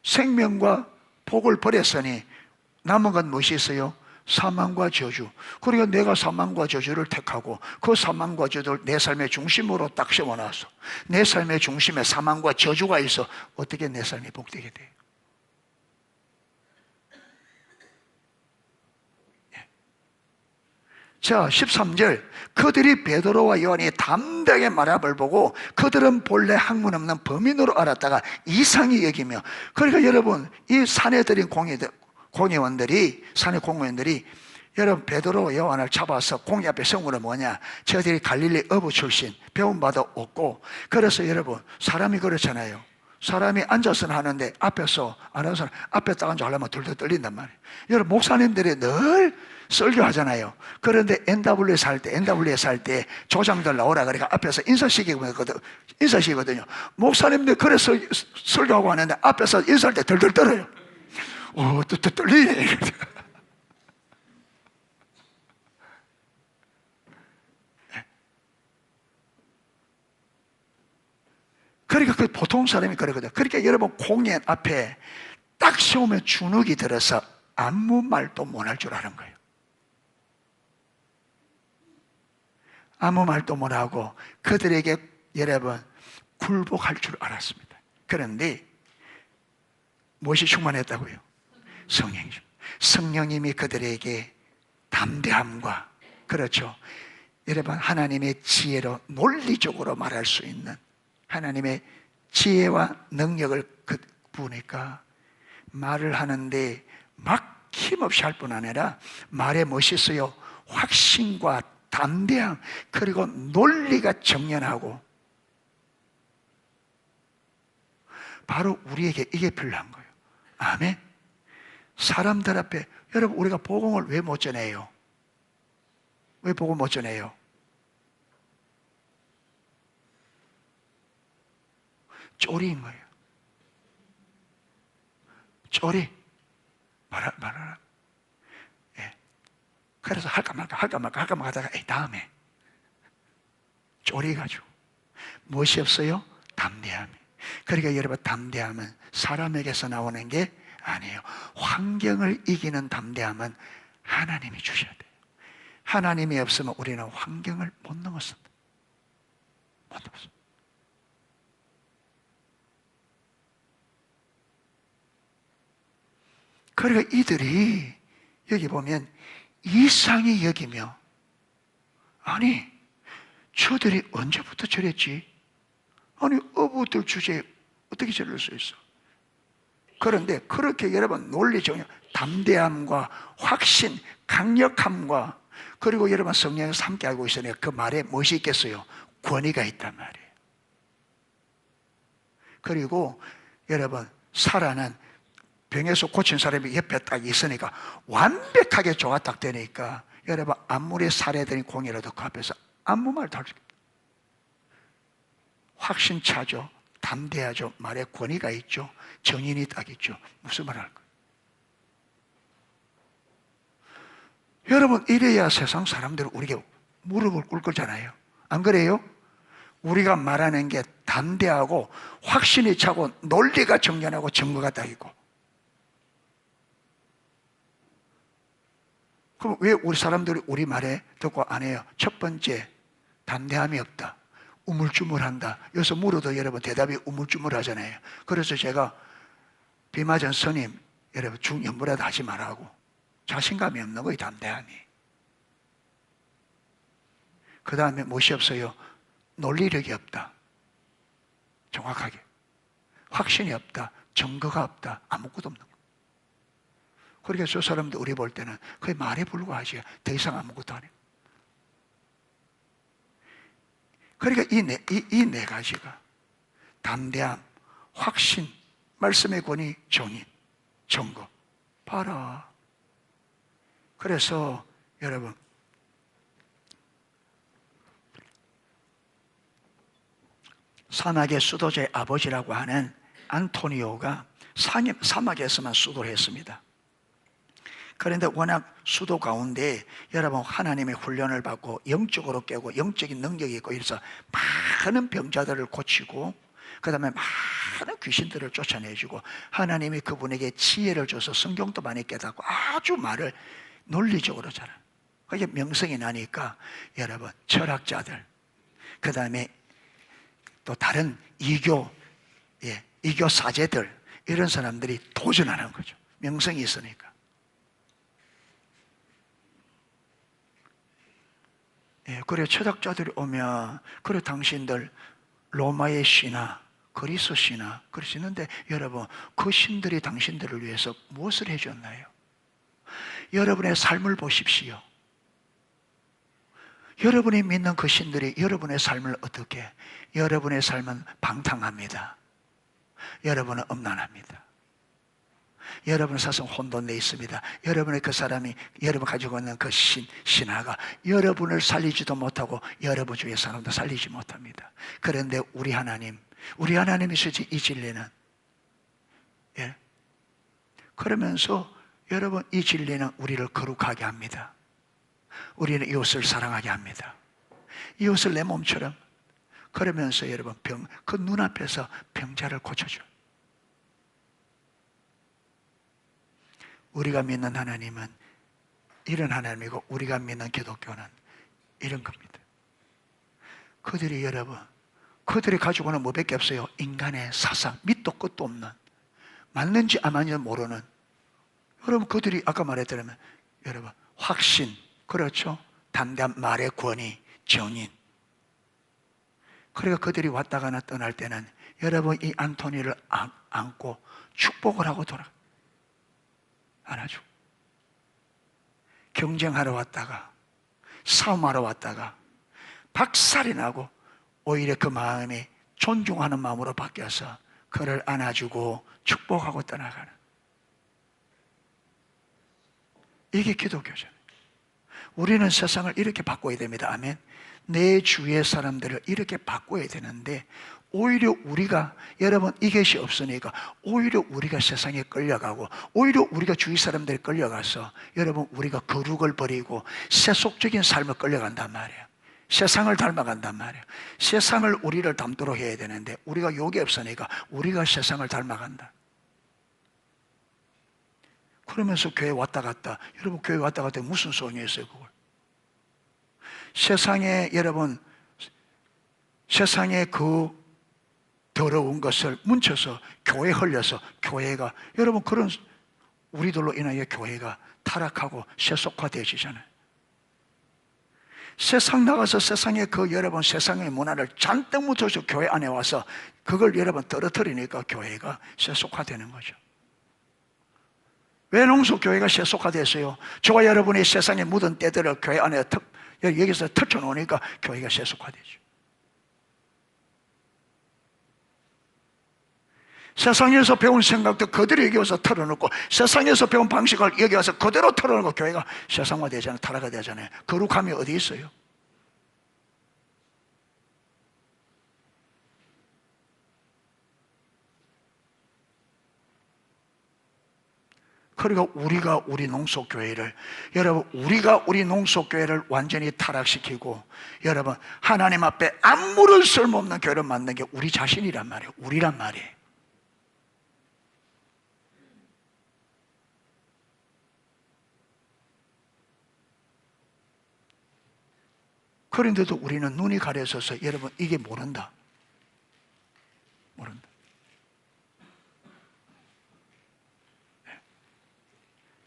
Speaker 1: 생명과 복을 버렸으니 남은 건 무엇이 있어요? 사망과 저주. 그러니까 내가 사망과 저주를 택하고 그 사망과 저주를 내 삶의 중심으로 딱 세워놨어. 내 삶의 중심에 사망과 저주가 있어. 어떻게 내 삶이 복되게 돼? 자, 13절. 그들이 베드로와 요한이 담대하게 말함을 보고 그들은 본래 학문 없는 범인으로 알았다가 이상히 여기며. 그러니까 여러분, 이 산에 들인 공회원들이, 산의 공회원들이 여러분 베드로와 요한을 잡아서 공회 앞에 세우는 뭐냐? 저들이 갈릴리 어부 출신, 배움받아 없고. 그래서 여러분, 사람이 그렇잖아요. 사람이 앉아서는 하는데 앞에서 안 하는 사람 앞에 딱 앉아 하려면 덜덜 떨린단 말이에요. 여러분, 목사님들이 늘 설교하잖아요. 그런데 NWS 할 때 조장들 나오라 그러니까 앞에서 인사시키거든요. 목사님들 그래서 설교하고 하는데 앞에서 인사할 때 덜덜 떨어요. 또 떨리네. 그러니까 그 보통 사람이 그러거든. 그러니까 여러분 공연 앞에 딱 세우면 주눅이 들어서 아무 말도 못 할 줄 아는 거예요. 아무 말도 못하고 그들에게 여러분 굴복할 줄 알았습니다. 그런데 무엇이 충만했다고요? 성령님. 성령님이 그들에게 담대함과, 그렇죠, 여러분 하나님의 지혜로 논리적으로 말할 수 있는 하나님의 지혜와 능력을 부으니까 말을 하는데 막힘없이 할 뿐 아니라 말에 무엇이 있어요? 확신과 담대함, 그리고 논리가 정연하고, 바로 우리에게 이게 필요한 거예요. 아멘. 사람들 앞에, 여러분 우리가 복음을 왜 못 전해요? 왜 복음 못 전해요? 쪼리인 거예요. 쪼리. 말하라. 예. 그래서 할까 말까 하다가 다음에 쪼리가지고. 무엇이 없어요? 담대함이. 그러니까 여러분 담대함은 사람에게서 나오는 게 아니에요. 환경을 이기는 담대함은 하나님이 주셔야 돼요. 하나님이 없으면 우리는 환경을 못 넘었습니다. 못 넘었습니다. 그러니까 이들이 여기 보면 이상히 여기며, 아니 저들이 언제부터 저랬지? 아니 어부들 주제에 어떻게 저럴 수 있어? 그런데 그렇게 여러분 논리적 담대함과 확신, 강력함과, 그리고 여러분 성령에서 함께 알고 있으니까 그 말에 무엇이 있겠어요? 권위가 있단 말이에요. 그리고 여러분 살아난 병에서 고친 사람이 옆에 딱 있으니까 완벽하게 조가 딱 되니까 여러분 아무리 살해된 공이라도 그 앞에서 아무 말도 할 수 없어요. 확신차죠. 담대하죠. 말에 권위가 있죠. 정인이 딱 있죠. 무슨 말 할까요? 여러분 이래야 세상 사람들은 우리에게 무릎을 꿇잖아요. 안 그래요? 우리가 말하는 게 담대하고 확신이 차고 논리가 정연하고 증거가 딱 있고. 그럼 왜 우리 사람들이 우리 말에 듣고 안 해요? 첫 번째, 담대함이 없다. 우물쭈물한다. 여기서 물어도 여러분 대답이 우물쭈물하잖아요. 그래서 제가 비마전 스님, 여러분 중연부라도 하지 말라고. 자신감이 없는 거예요, 담대함이. 그 다음에 무엇이 없어요? 논리력이 없다. 정확하게. 확신이 없다. 증거가 없다. 아무것도 없는 거예요. 그러니까 저 사람도 우리 볼 때는 그게 말에 불과하지 더 이상 아무것도 안 해요. 그러니까 이 네 가지가 담대함, 확신, 말씀의 권위, 정의, 증거. 봐라. 그래서 여러분 사막의 수도자의 아버지라고 하는 안토니오가 사막에서만 수도를 했습니다. 그런데 워낙 수도 가운데 여러분 하나님의 훈련을 받고 영적으로 깨고 영적인 능력이 있고 이래서 많은 병자들을 고치고 그 다음에 많은 귀신들을 쫓아내주고 하나님이 그분에게 지혜를 줘서 성경도 많이 깨닫고 아주 말을 논리적으로 잘하는, 그게 명성이 나니까 여러분 철학자들 그 다음에 또 다른 이교 사제들 이런 사람들이 도전하는 거죠. 명성이 있으니까. 그래 철학자들이 오면 그래 당신들 로마의 신화, 그리스 신화 그러시는데 여러분 그 신들이 당신들을 위해서 무엇을 해줬나요? 여러분의 삶을 보십시오. 여러분이 믿는 그 신들이 여러분의 삶을 어떻게? 여러분의 삶은 방탕합니다. 여러분은 음란합니다. 여러분 사상 혼돈돼 있습니다. 여러분의 그 사람이 여러분 가지고 있는 그 신화가 여러분을 살리지도 못하고 여러분 주위의 사람도 살리지 못합니다. 그런데 우리 하나님이시지 이 진리는, 예, 그러면서 여러분 이 진리는 우리를 거룩하게 합니다. 우리는 이웃을 사랑하게 합니다. 이웃을 내 몸처럼. 그러면서 여러분 그 눈앞에서 병자를 고쳐줘. 우리가 믿는 하나님은 이런 하나님이고 우리가 믿는 기독교는 이런 겁니다. 그들이 가지고 는 뭐밖에 없어요? 인간의 사상, 밑도 끝도 없는, 맞는지 안 맞는지 모르는, 여러분 그들이 아까 말했더라면 여러분 확신, 그렇죠? 담대한 말의 권위, 정인. 그러니까 그들이 왔다 가나 떠날 때는 여러분 이 안토니를 안고 축복을 하고 안아주고, 경쟁하러 왔다가 싸움하러 왔다가 박살이 나고 오히려 그 마음이 존중하는 마음으로 바뀌어서 그를 안아주고 축복하고 떠나가는, 이게 기독교잖아요. 우리는 세상을 이렇게 바꿔야 됩니다. 아멘. 내 주위의 사람들을 이렇게 바꿔야 되는데 오히려 우리가, 여러분 이것이 없으니까 오히려 우리가 세상에 끌려가고 오히려 우리가 주위 사람들에 끌려가서 여러분 우리가 거룩을 버리고 세속적인 삶을 끌려간단 말이에요. 세상을 닮아간단 말이에요. 세상을 우리를 닮도록 해야 되는데 우리가 욕이 없으니까 우리가 세상을 닮아간다. 그러면서 교회 왔다 갔다, 여러분 교회 왔다 갔다 무슨 소용이 있어요 그걸? 세상에 여러분, 세상에 그 더러운 것을 뭉쳐서 교회에 흘려서 교회가, 여러분 그런 우리들로 인하여 교회가 타락하고 세속화되어지잖아요. 세상 나가서 세상에 그 여러분 세상의 문화를 잔뜩 묻혀서 교회 안에 와서 그걸 여러분 떨어뜨리니까 교회가 세속화되는 거죠. 왜 농수교회가 세속화됐어요? 저와 여러분이 세상에 묻은 때들을 교회 안에 여기서 털쳐놓으니까 교회가 세속화되죠. 세상에서 배운 생각도 그대로 여기 와서 털어놓고 세상에서 배운 방식을 여기 와서 그대로 털어놓고 교회가 세상화되잖아요. 타락화 되잖아요. 거룩함이 어디 있어요? 그러니까 우리가 우리 농속교회를, 여러분 우리가 우리 농속교회를 완전히 타락시키고 여러분 하나님 앞에 아무런 쓸모없는 교회를 만든 게 우리 자신이란 말이에요. 우리란 말이에요. 그런데도 우리는 눈이 가려져서 여러분 이게 모른다.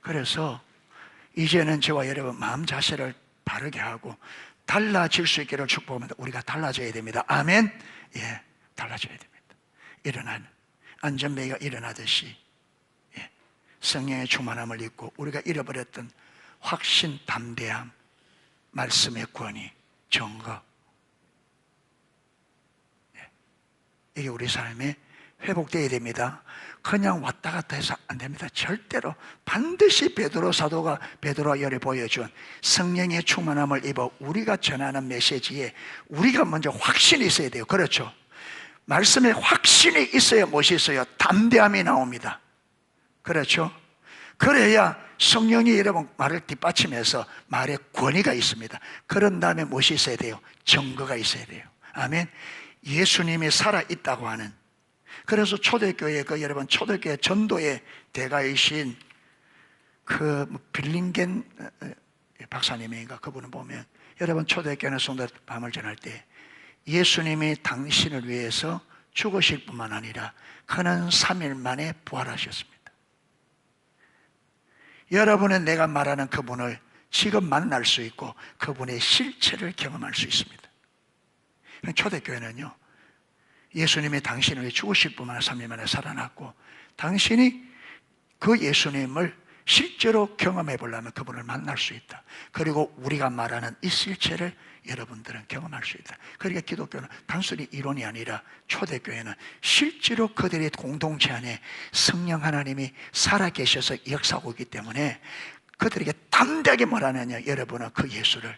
Speaker 1: 그래서 이제는 저와 여러분 마음 자세를 바르게 하고 달라질 수 있기를 축복합니다. 우리가 달라져야 됩니다. 아멘. 예, 달라져야 됩니다. 안전뱅이가 일어나듯이, 예, 성령의 충만함을 입고 우리가 잃어버렸던 확신, 담대함, 말씀의 권위, 증거, 예, 이게 우리 삶에 회복되어야 됩니다. 그냥 왔다 갔다 해서 안 됩니다. 절대로 반드시 베드로 사도가 베드로와 열에 보여준 성령의 충만함을 입어 우리가 전하는 메시지에 우리가 먼저 확신이 있어야 돼요. 그렇죠? 말씀에 확신이 있어야 무엇이 있어요? 담대함이 나옵니다. 그렇죠? 그래야 성령이 여러분 말을 뒷받침해서 말에 권위가 있습니다. 그런 다음에 무엇이 있어야 돼요? 증거가 있어야 돼요. 아멘. 예수님이 살아있다고 하는, 그래서 초대교회 여러분 초대교회 전도의 대가이신 그 빌링겐 박사님인가 그분을 보면 여러분 초대교회는 성도 밤을 전할 때 예수님이 당신을 위해서 죽으실 뿐만 아니라 그는 3일 만에 부활하셨습니다. 여러분은 내가 말하는 그분을 지금 만날 수 있고 그분의 실체를 경험할 수 있습니다. 초대교회는요, 예수님이 당신을 위해 죽으실 뿐만 아니라 3일 만에 살아났고 당신이 그 예수님을 실제로 경험해 보려면 그분을 만날 수 있다. 그리고 우리가 말하는 이 실체를 여러분들은 경험할 수 있다. 그러니까 기독교는 단순히 이론이 아니라 초대교회는 실제로 그들의 공동체 안에 성령 하나님이 살아계셔서 역사하고 있기 때문에 그들에게 담대하게 말하느냐, 여러분은 그 예수를,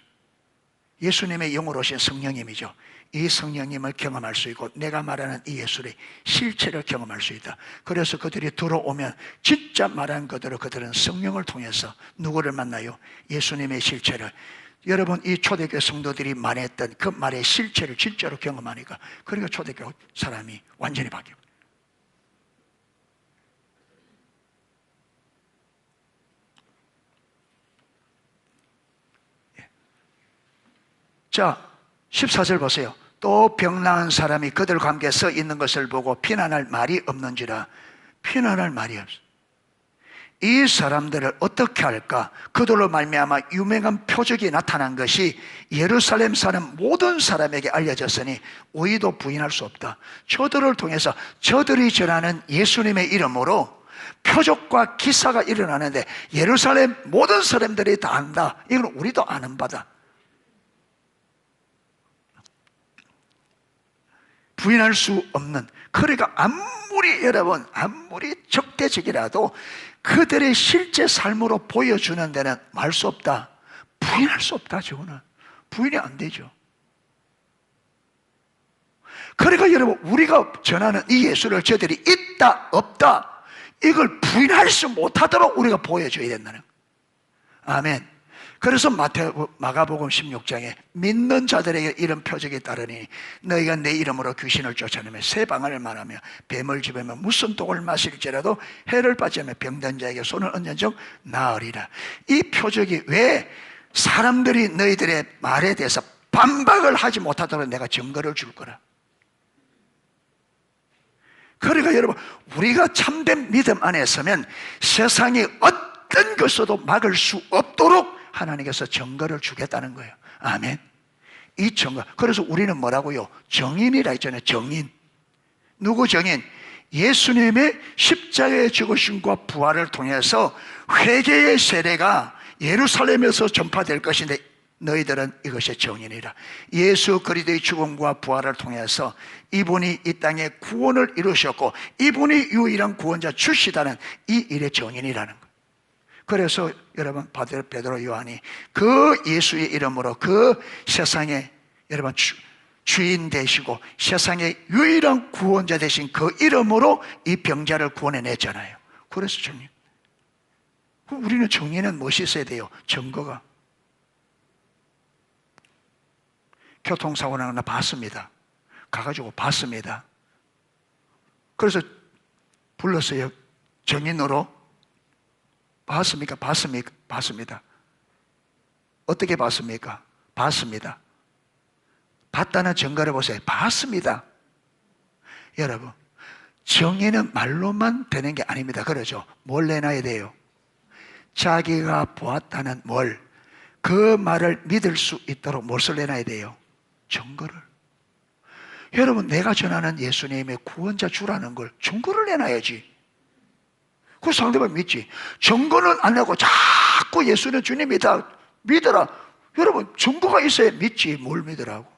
Speaker 1: 예수님의 영으로 오신 성령님이죠. 이 성령님을 경험할 수 있고 내가 말하는 이 예수의 실체를 경험할 수 있다. 그래서 그들이 들어오면 진짜 말한 그대로 그들은 성령을 통해서 누구를 만나요? 예수님의 실체를. 여러분, 이 초대교회 성도들이 말했던 그 말의 실체를 진짜로 경험하니까 그러니까 초대교회 사람이 완전히 바뀌고. 자, 14절 보세요. 또 병나은 사람이 그들과 함께 서 있는 것을 보고 피난할 말이 없는지라. 피난할 말이 없어. 이 사람들을 어떻게 할까? 그들로 말미암아 유명한 표적이 나타난 것이 예루살렘 사는 모든 사람에게 알려졌으니 우리도 부인할 수 없다. 저들을 통해서 저들이 전하는 예수님의 이름으로 표적과 기사가 일어나는데 예루살렘 모든 사람들이 다 안다. 이건 우리도 아는 바다. 부인할 수 없는. 그러니까 아무리 여러분 아무리 적대적이라도 그들의 실제 삶으로 보여주는 데는 말 수 없다. 부인할 수 없다. 저거는 부인이 안 되죠. 그러니까 여러분, 우리가 전하는 이 예수를 저들이 있다 없다 이걸 부인할 수 못하도록 우리가 보여줘야 된다는 거예요. 아멘. 그래서 마가복음 16장에 믿는 자들에게 이런 표적이 따르니 너희가 내 이름으로 귀신을 쫓아내며 새 방언을 말하며 뱀을 집으며 무슨 독을 마실지라도 해를 빠지며 병든 자에게 손을 얹은 적 나으리라. 이 표적이 왜 사람들이 너희들의 말에 대해서 반박을 하지 못하도록 내가 증거를 줄 거라. 그러니까 여러분, 우리가 참된 믿음 안에 서면 세상이 어떤 것으로도 막을 수 없도록 하나님께서 증거를 주겠다는 거예요. 아멘. 이 증거. 그래서 우리는 뭐라고요? 정인이라 했잖아요. 정인. 누구 정인? 예수님의 십자가의 죽으심과 부활을 통해서 회개의 세례가 예루살렘에서 전파될 것인데 너희들은 이것의 정인이라. 예수 그리스도의 죽음과 부활을 통해서 이분이 이 땅에 구원을 이루셨고 이분이 유일한 구원자 출시다는 이 일의 정인이라는 거예요. 그래서 여러분, 베드로 요한이 그 예수의 이름으로 그 세상에 여러분 주인 되시고 세상의 유일한 구원자 되신 그 이름으로 이 병자를 구원해냈잖아요. 그래서 정인. 우리는 정인은 무엇이 있어야 돼요? 증거가. 교통사고 나는 나 봤습니다. 가가지고 봤습니다. 그래서 불렀어요. 정인으로. 봤습니까? 봤습니까? 봤습니다. 어떻게 봤습니까? 봤습니다. 봤다는 증거를 보세요. 봤습니다. 여러분, 정의는 말로만 되는 게 아닙니다. 그러죠? 뭘 내놔야 돼요? 자기가 보았다는 뭘, 그 말을 믿을 수 있도록 무엇을 내놔야 돼요? 증거를. 여러분, 내가 전하는 예수님의 구원자 주라는 걸 증거를 내놔야지. 그 상대방 믿지. 증거는 안 내고 자꾸 예수는 주님이다 믿어라. 여러분, 증거가 있어야 믿지. 뭘 믿으라고.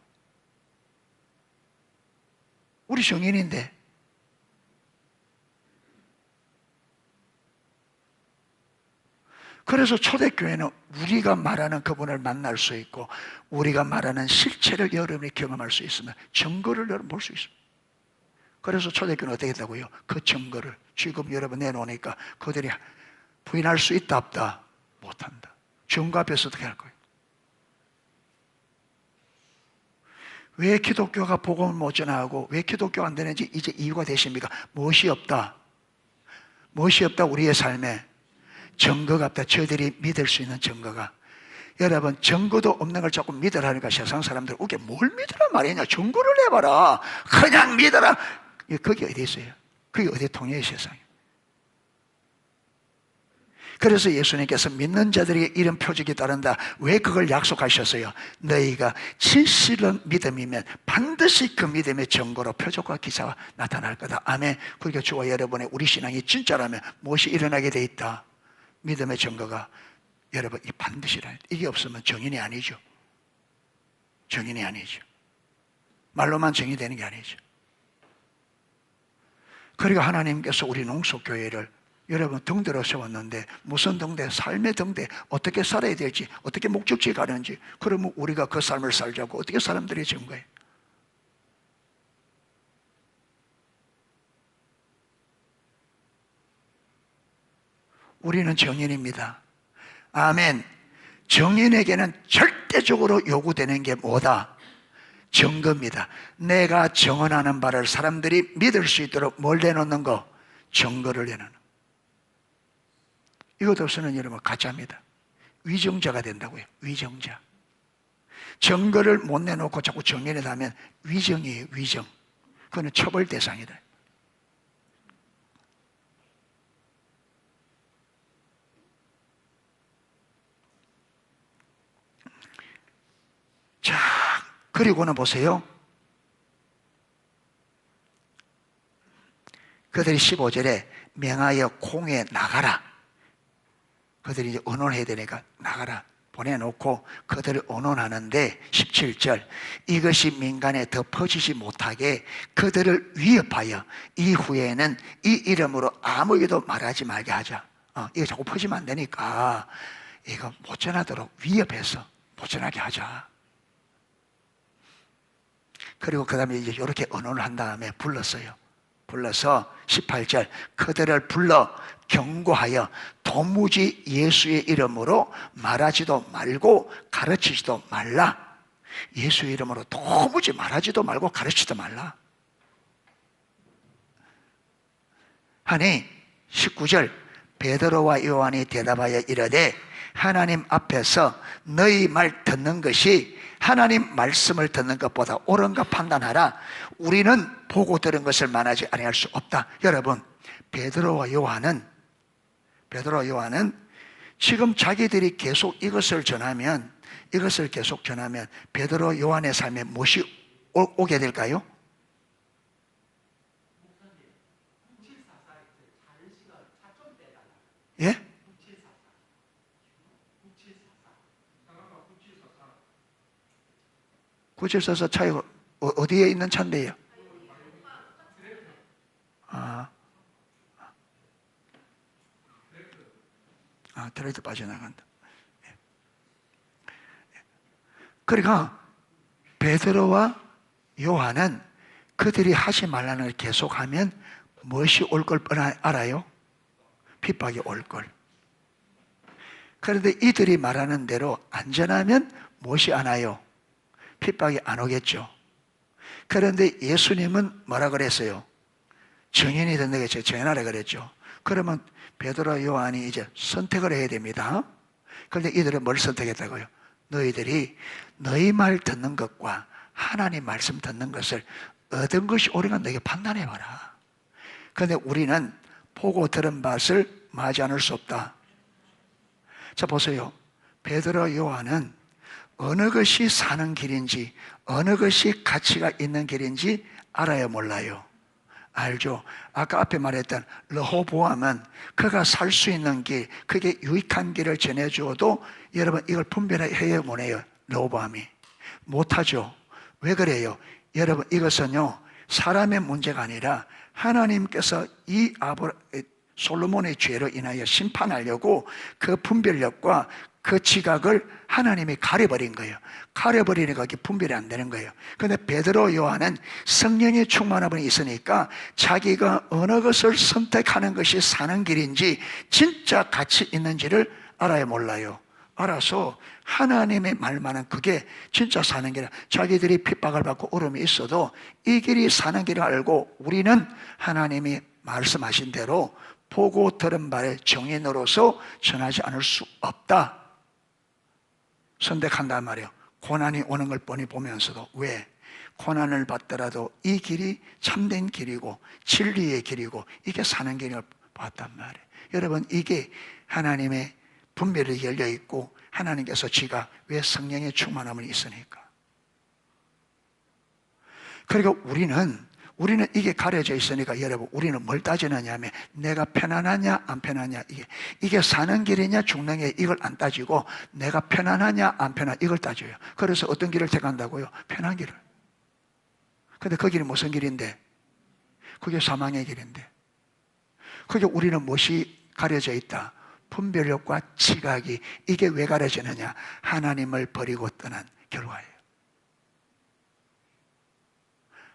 Speaker 1: 우리 정인인데. 그래서 초대교회는 우리가 말하는 그분을 만날 수 있고 우리가 말하는 실체를 여러분이 경험할 수 있으면 증거를 여러분 볼 수 있습니다. 그래서 초대교회는 어떻게 했다고요? 그 증거를 지금 여러분 내놓으니까 그들이 부인할 수 있다 없다? 못한다. 증거 앞에서 어떻게 할 거예요? 왜 기독교가 복음을 못 전하고 왜 기독교가 안 되는지 이제 이유가 되십니까? 무엇이 없다? 무엇이 없다? 우리의 삶에 증거가 없다. 저들이 믿을 수 있는 증거가. 여러분, 증거도 없는 걸 자꾸 믿으라니까 세상 사람들 우게 뭘 믿으란 말이냐? 증거를 내봐라. 그냥 믿어라. 그게 어디 있어요? 그게 어디 통해요, 세상에? 그래서 예수님께서 믿는 자들에게 이런 표적이 따른다. 왜 그걸 약속하셨어요? 너희가 진실한 믿음이면 반드시 그 믿음의 증거로 표적과 기사가 나타날 거다. 아멘. 그러니까 저와 여러분의 우리 신앙이 진짜라면 무엇이 일어나게 돼 있다? 믿음의 증거가 여러분 이 반드시라. 이게 없으면 정인이 아니죠. 정인이 아니죠. 말로만 정이 되는 게 아니죠. 그리고 하나님께서 우리 농속교회를 여러분 등대로 세웠는데 무슨 등대? 삶의 등대. 어떻게 살아야 될지, 어떻게 목적지에 가는지, 그러면 우리가 그 삶을 살자고 어떻게 사람들이 지은 거예요? 우리는 정인입니다. 아멘. 정인에게는 절대적으로 요구되는 게 뭐다? 증거입니다. 내가 정언하는 바를 사람들이 믿을 수 있도록 뭘 내놓는 거? 증거를 내놓는 거. 이것 없으면 여러분 가짜입니다. 위정자가 된다고요. 위정자. 증거를 못 내놓고 자꾸 정인에 닿으면 위정이에요. 위정. 그거는 처벌 대상이다. 자, 그리고는 보세요. 그들이 15절에 명하여 공에 나가라. 그들이 이제 언론해야 되니까 나가라. 보내놓고 그들을 언론하는데 17절 이것이 민간에 더 퍼지지 못하게 그들을 위협하여 이후에는 이 이름으로 아무에게도 말하지 말게 하자. 이거 자꾸 퍼지면 안 되니까 이거 못 전하도록 위협해서 못 전하게 하자. 그리고 그 다음에 이제 이렇게 언론을 한 다음에 불렀어요. 불러서 18절 그들을 불러 경고하여 도무지 예수의 이름으로 말하지도 말고 가르치지도 말라. 예수의 이름으로 도무지 말하지도 말고 가르치지도 말라 하니 19절 베드로와 요한이 대답하여 이르되 하나님 앞에서 너희 말 듣는 것이 하나님 말씀을 듣는 것보다 옳은가 판단하라. 우리는 보고 들은 것을 말하지 아니할 수 없다. 여러분, 베드로와 요한은 지금 자기들이 계속 이것을 계속 전하면 베드로 요한의 삶에 무엇이 오게 될까요? 예? 구칠사사 차이가 어디에 있는 차인데요? 트레이드 빠져나간다. 그러니까 베드로와 요한은 그들이 하지 말라는 걸 계속하면 무엇이 올 걸 알아요? 핍박이 올 걸. 그런데 이들이 말하는 대로 안전하면 무엇이 안 와요? 핍박이 안 오겠죠. 그런데 예수님은 뭐라 그랬어요? 정인이 된다고 했죠. 정인하라 그랬죠. 그러면 베드로 요한이 이제 선택을 해야 됩니다. 그런데 이들은 뭘 선택했다고요? 너희들이 너희 말 듣는 것과 하나님 말씀 듣는 것을 얻은 것이 옳은가 너희가 판단해봐라. 그런데 우리는 보고 들은 것을 마지 않을 수 없다. 자 보세요. 베드로 요한은 어느 것이 사는 길인지 어느 것이 가치가 있는 길인지 알아요 몰라요? 알죠. 아까 앞에 말했던 르호보암은 그가 살 수 있는 길, 그게 유익한 길을 전해주어도 여러분 이걸 분별해요 못해요? 르호보암이 못하죠. 왜 그래요? 여러분 이것은요 사람의 문제가 아니라 하나님께서 이 솔로몬의 죄로 인하여 심판하려고 그 분별력과 그 지각을 하나님이 가려버린 거예요. 가려버리니까 그게 분별이 안 되는 거예요. 그런데 베드로 요한은 성령의 충만함이 있으니까 자기가 어느 것을 선택하는 것이 사는 길인지 진짜 가치 있는지를 알아요 몰라요? 알아서 하나님의 말만은 그게 진짜 사는 길이야. 자기들이 핍박을 받고 어려움이 있어도 이 길이 사는 길을 알고 우리는 하나님이 말씀하신 대로 보고 들은 바를 정인으로서 전하지 않을 수 없다. 선택한단 말이에요. 고난이 오는 걸 뻔히 보면서도. 왜? 고난을 받더라도 이 길이 참된 길이고 진리의 길이고 이게 사는 길을 봤단 말이에요. 여러분 이게 하나님의 분별이 열려있고 하나님께서 지가 왜 성령의 충만함을 있으니까. 그리고 우리는 우리는 이게 가려져 있으니까 여러분, 우리는 뭘 따지느냐 하면 내가 편안하냐 안 편하냐, 이게 사는 길이냐 죽는 길, 이걸 안 따지고 내가 편안하냐 안 편하냐 이걸 따져요. 그래서 어떤 길을 택한다고요? 편한 길을. 근데 그 길이 무슨 길인데? 그게 사망의 길인데, 그게 우리는 무엇이 가려져 있다? 분별력과 지각이. 이게 왜 가려지느냐? 하나님을 버리고 떠난 결과예요.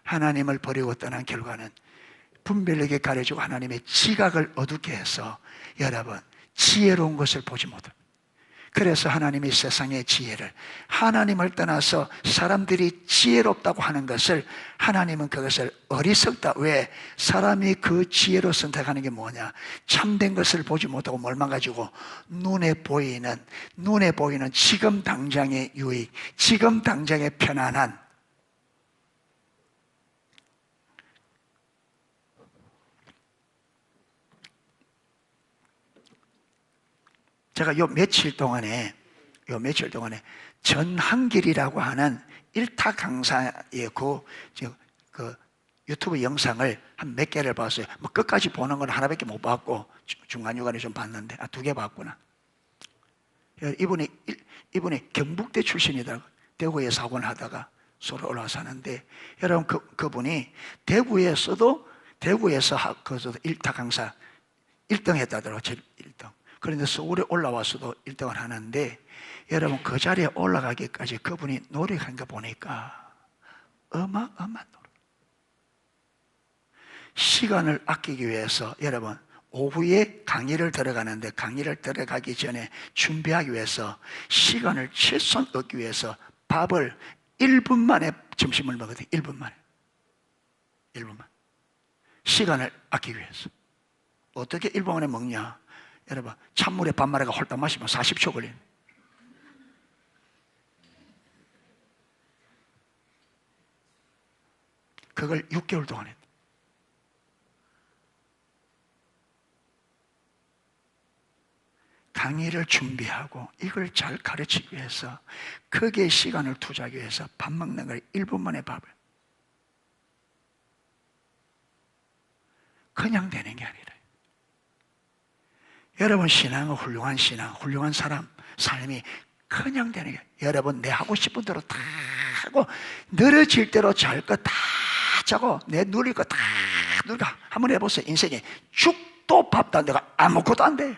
Speaker 1: 하나님을 버리고 떠난 결과는 분별력이 가려지고 하나님의 지각을 어둡게 해서 여러분, 지혜로운 것을 보지 못합니다. 그래서 하나님이 세상의 지혜를, 하나님을 떠나서 사람들이 지혜롭다고 하는 것을 하나님은 그것을 어리석다. 왜? 사람이 그 지혜로 선택하는 게 뭐냐? 참된 것을 보지 못하고 뭘만 가지고 눈에 보이는 지금 당장의 유익, 지금 당장의 편안한, 제가 요 며칠 동안에 전한길이라고 하는 일타 강사의 그 유튜브 영상을 한 몇 개를 봤어요. 뭐 끝까지 보는 건 하나밖에 못 봤고 중간중간에 좀 봤는데, 두 개 봤구나. 이분이 경북대 출신이다. 대구에 사고를 하다가 서울 올라와서 하는데, 여러분 그분이 대구에서 일타 강사 1등 했다더라고요. 제일 1등. 그런데 서울에 올라와서도 1등을 하는데, 여러분 그 자리에 올라가기까지 그분이 노력한 거 보니까 어마어마한 노력. 시간을 아끼기 위해서, 여러분 오후에 강의를 들어가는데 강의를 들어가기 전에 준비하기 위해서 시간을 최소한 얻기 위해서 밥을 1분 만에 점심을 먹거든요. 1분 만에. 시간을 아끼기 위해서. 어떻게 1분 만에 먹냐? 여러분, 찬물에 밥 말아가 홀딱 마시면 40초 걸리는. 그걸 6개월 동안 했다. 강의를 준비하고 이걸 잘 가르치기 위해서, 크게 시간을 투자하기 위해서 밥 먹는 걸 1분 만에 밥을. 그냥 되는 게 아니라, 여러분 신앙은 훌륭한 신앙, 훌륭한 삶이 그냥 되는 게, 여러분 내 하고 싶은 대로 다 하고 늘어질 대로 잘 거 다 자고 내 누릴 거 다 누리고. 한번 해보세요. 인생에 죽도 밥도 안 되고 아무것도 안 돼요.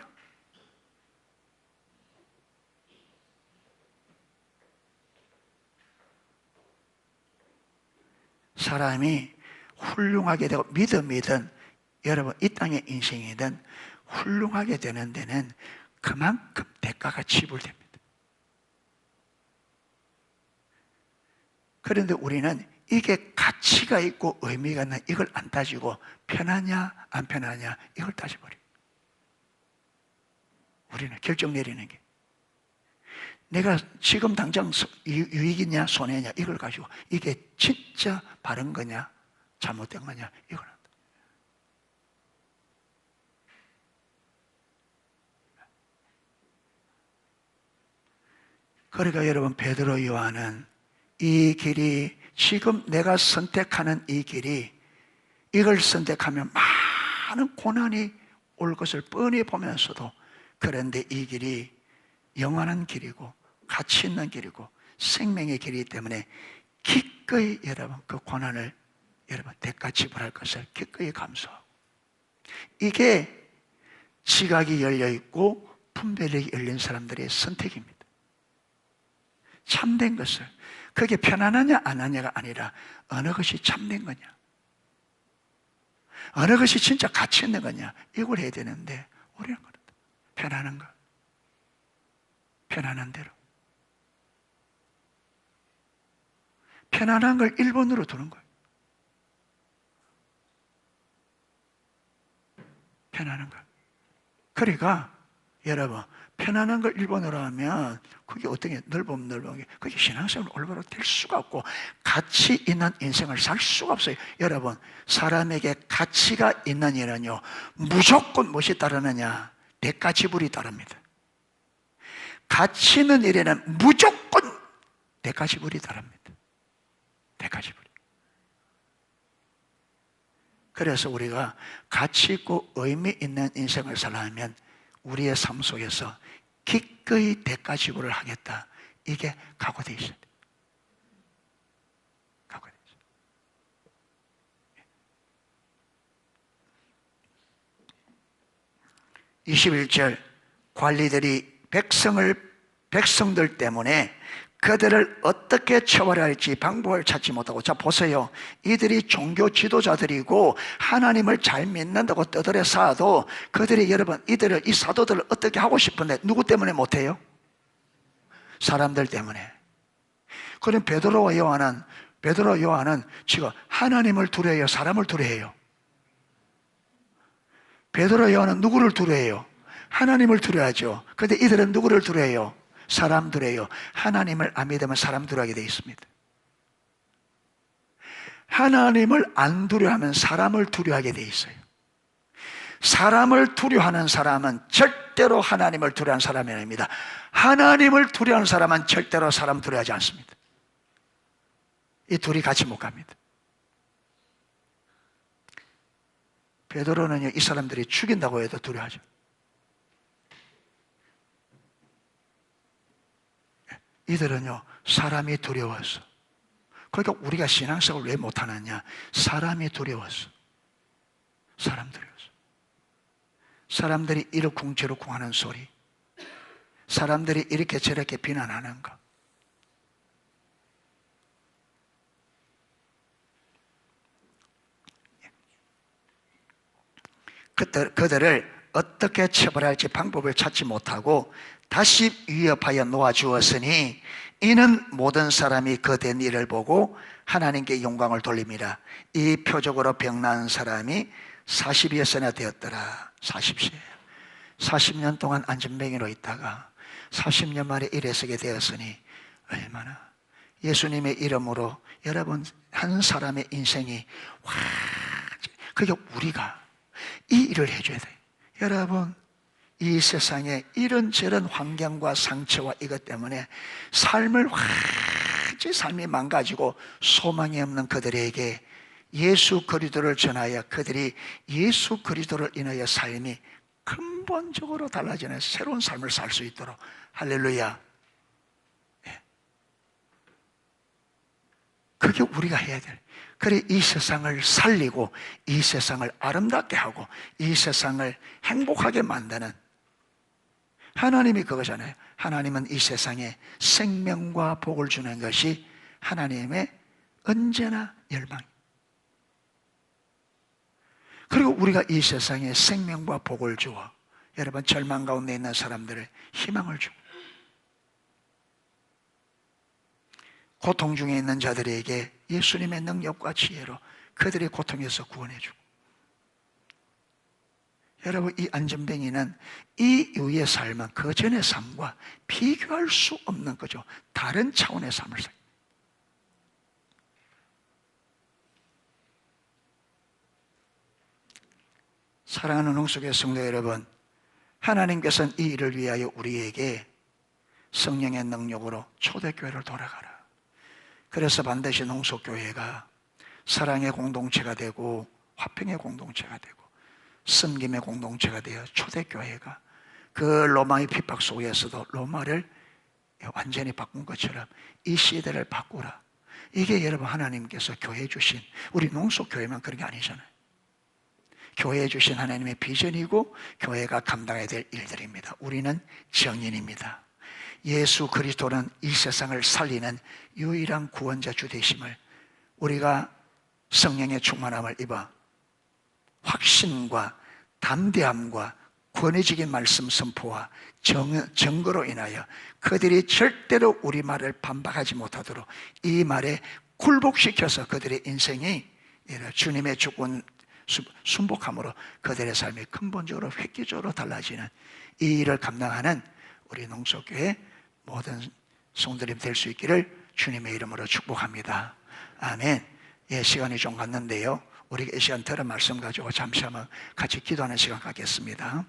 Speaker 1: 사람이 훌륭하게 되고 믿음이든 여러분 이 땅의 인생이든 훌륭하게 되는 데는 그만큼 대가가 지불됩니다. 그런데 우리는 이게 가치가 있고 의미가 있나 이걸 안 따지고 편하냐 안 편하냐 이걸 따져버려요. 우리는 결정 내리는 게 내가 지금 당장 유익이냐 손해냐 이걸 가지고 이게 진짜 바른 거냐 잘못된 거냐 이걸 한다. 그러니까 여러분 베드로 요한은 이 길이, 지금 내가 선택하는 이 길이, 이걸 선택하면 많은 고난이 올 것을 뻔히 보면서도, 그런데 이 길이 영원한 길이고 가치 있는 길이고 생명의 길이기 때문에 기꺼이 여러분 그 고난을 여러분 대가 지불할 것을 기꺼이 감수하고, 이게 지각이 열려있고 분별력이 열린 사람들의 선택입니다. 참된 것을, 그게 편안하냐 안 하냐가 아니라 어느 것이 참된 거냐, 어느 것이 진짜 가치 있는 거냐 이걸 해야 되는데, 우리는 그렇다. 편안한 거, 편안한 대로, 편안한 걸 1번으로 두는 거예요. 편안한 걸. 그러니까 여러분 편안한 걸 1번으로 하면 그게 어떻게 넓은 게, 그게 신앙생활 올바로 될 수가 없고 가치 있는 인생을 살 수가 없어요. 여러분 사람에게 가치가 있는 일은요 무조건 무엇이 따르느냐? 대가 지불이 따릅니다. 가치 있는 일에는 무조건 대가 지불이 따릅니다. 대가 지불이. 그래서 우리가 가치 있고 의미 있는 인생을 살려면 우리의 삶 속에서 기꺼이 대가 지불을 하겠다. 이게 각오되어 있어야 돼. 각오되어 있어야 돼. 21절 관리들이 백성들 때문에 그들을 어떻게 처벌할지 방법을 찾지 못하고, 자 보세요. 이들이 종교 지도자들이고 하나님을 잘 믿는다고 떠들어 쌓아도 그들이 여러분 이 사도들을 어떻게 하고 싶은데 누구 때문에 못해요? 사람들 때문에. 그럼 베드로와 요한은 지금 하나님을 두려워해요? 사람을 두려워해요? 베드로와 요한은 누구를 두려워해요? 하나님을 두려워하죠. 그런데 이들은 누구를 두려워해요? 사람 두려워해요. 하나님을 안 믿으면 사람 두려워하게 되어 있습니다. 하나님을 안 두려워하면 사람을 두려워하게 되어 있어요. 사람을 두려워하는 사람은 절대로 하나님을 두려워하는 사람이 아닙니다. 하나님을 두려워하는 사람은 절대로 사람 두려워하지 않습니다. 이 둘이 같이 못 갑니다. 베드로는요, 이 사람들이 죽인다고 해도 두려워하죠. 이들은요, 사람이 두려웠어. 그러니까 우리가 신앙생활을 왜 못하느냐? 사람이 두려웠어. 사람 두려웠어. 사람들이 이러쿵저러쿵 하는 소리, 사람들이 이렇게 저렇게 비난하는 거, 그들을 어떻게 처벌할지 방법을 찾지 못하고 다시 위협하여 놓아주었으니 이는 모든 사람이 그 된 일을 보고 하나님께 영광을 돌립니다. 이 표적으로 병나은 사람이 40여세나 되었더라. 40세. 40년 동안 안전뱅이로 있다가 40년 만에 일에 서게 되었으니 얼마나 예수님의 이름으로 여러분 한 사람의 인생이 그게 우리가 이 일을 해줘야 돼요. 여러분 이 세상에 이런저런 환경과 상처와 이것 때문에 삶이 망가지고 소망이 없는 그들에게 예수 그리스도를 전하여 그들이 예수 그리스도를 인하여 삶이 근본적으로 달라지는 새로운 삶을 살 수 있도록, 할렐루야. 그게 우리가 해야 될. 그래 이 세상을 살리고 이 세상을 아름답게 하고 이 세상을 행복하게 만드는 하나님이 그거잖아요. 하나님은 이 세상에 생명과 복을 주는 것이 하나님의 언제나 열망. 그리고 우리가 이 세상에 생명과 복을 주어 여러분 절망 가운데 있는 사람들을 희망을 주고 고통 중에 있는 자들에게 예수님의 능력과 지혜로 그들의 고통에서 구원해주고, 여러분 이 안전뱅이는 이 이후의 삶은 그 전의 삶과 비교할 수 없는 거죠. 다른 차원의 삶을 살아요. 사랑하는 홍수교회 성도 여러분, 하나님께서는 이 일을 위하여 우리에게 성령의 능력으로 초대교회를 돌아가라. 그래서 반드시 농속교회가 사랑의 공동체가 되고 화평의 공동체가 되고 섬김의 공동체가 되어 초대교회가 그 로마의 핍박 속에서도 로마를 완전히 바꾼 것처럼 이 시대를 바꾸라. 이게 여러분 하나님께서 교회 주신, 우리 농속교회만 그런 게 아니잖아요. 교회에 주신 하나님의 비전이고 교회가 감당해야 될 일들입니다. 우리는 정인입니다. 예수 그리스도는 이 세상을 살리는 유일한 구원자 주 되심을 우리가 성령의 충만함을 입어 확신과 담대함과 권위적인 말씀 선포와 증거로 인하여 그들이 절대로 우리 말을 반박하지 못하도록 이 말에 굴복시켜서 그들의 인생이 주님의 주권 순복함으로 그들의 삶이 근본적으로 획기적으로 달라지는 이 일을 감당하는 우리 농속교회 모든 성도님 될 수 있기를 주님의 이름으로 축복합니다. 아멘. 예, 시간이 좀 갔는데요, 우리가 이 시간 들은 말씀 가지고 잠시 한번 같이 기도하는 시간 갖겠습니다.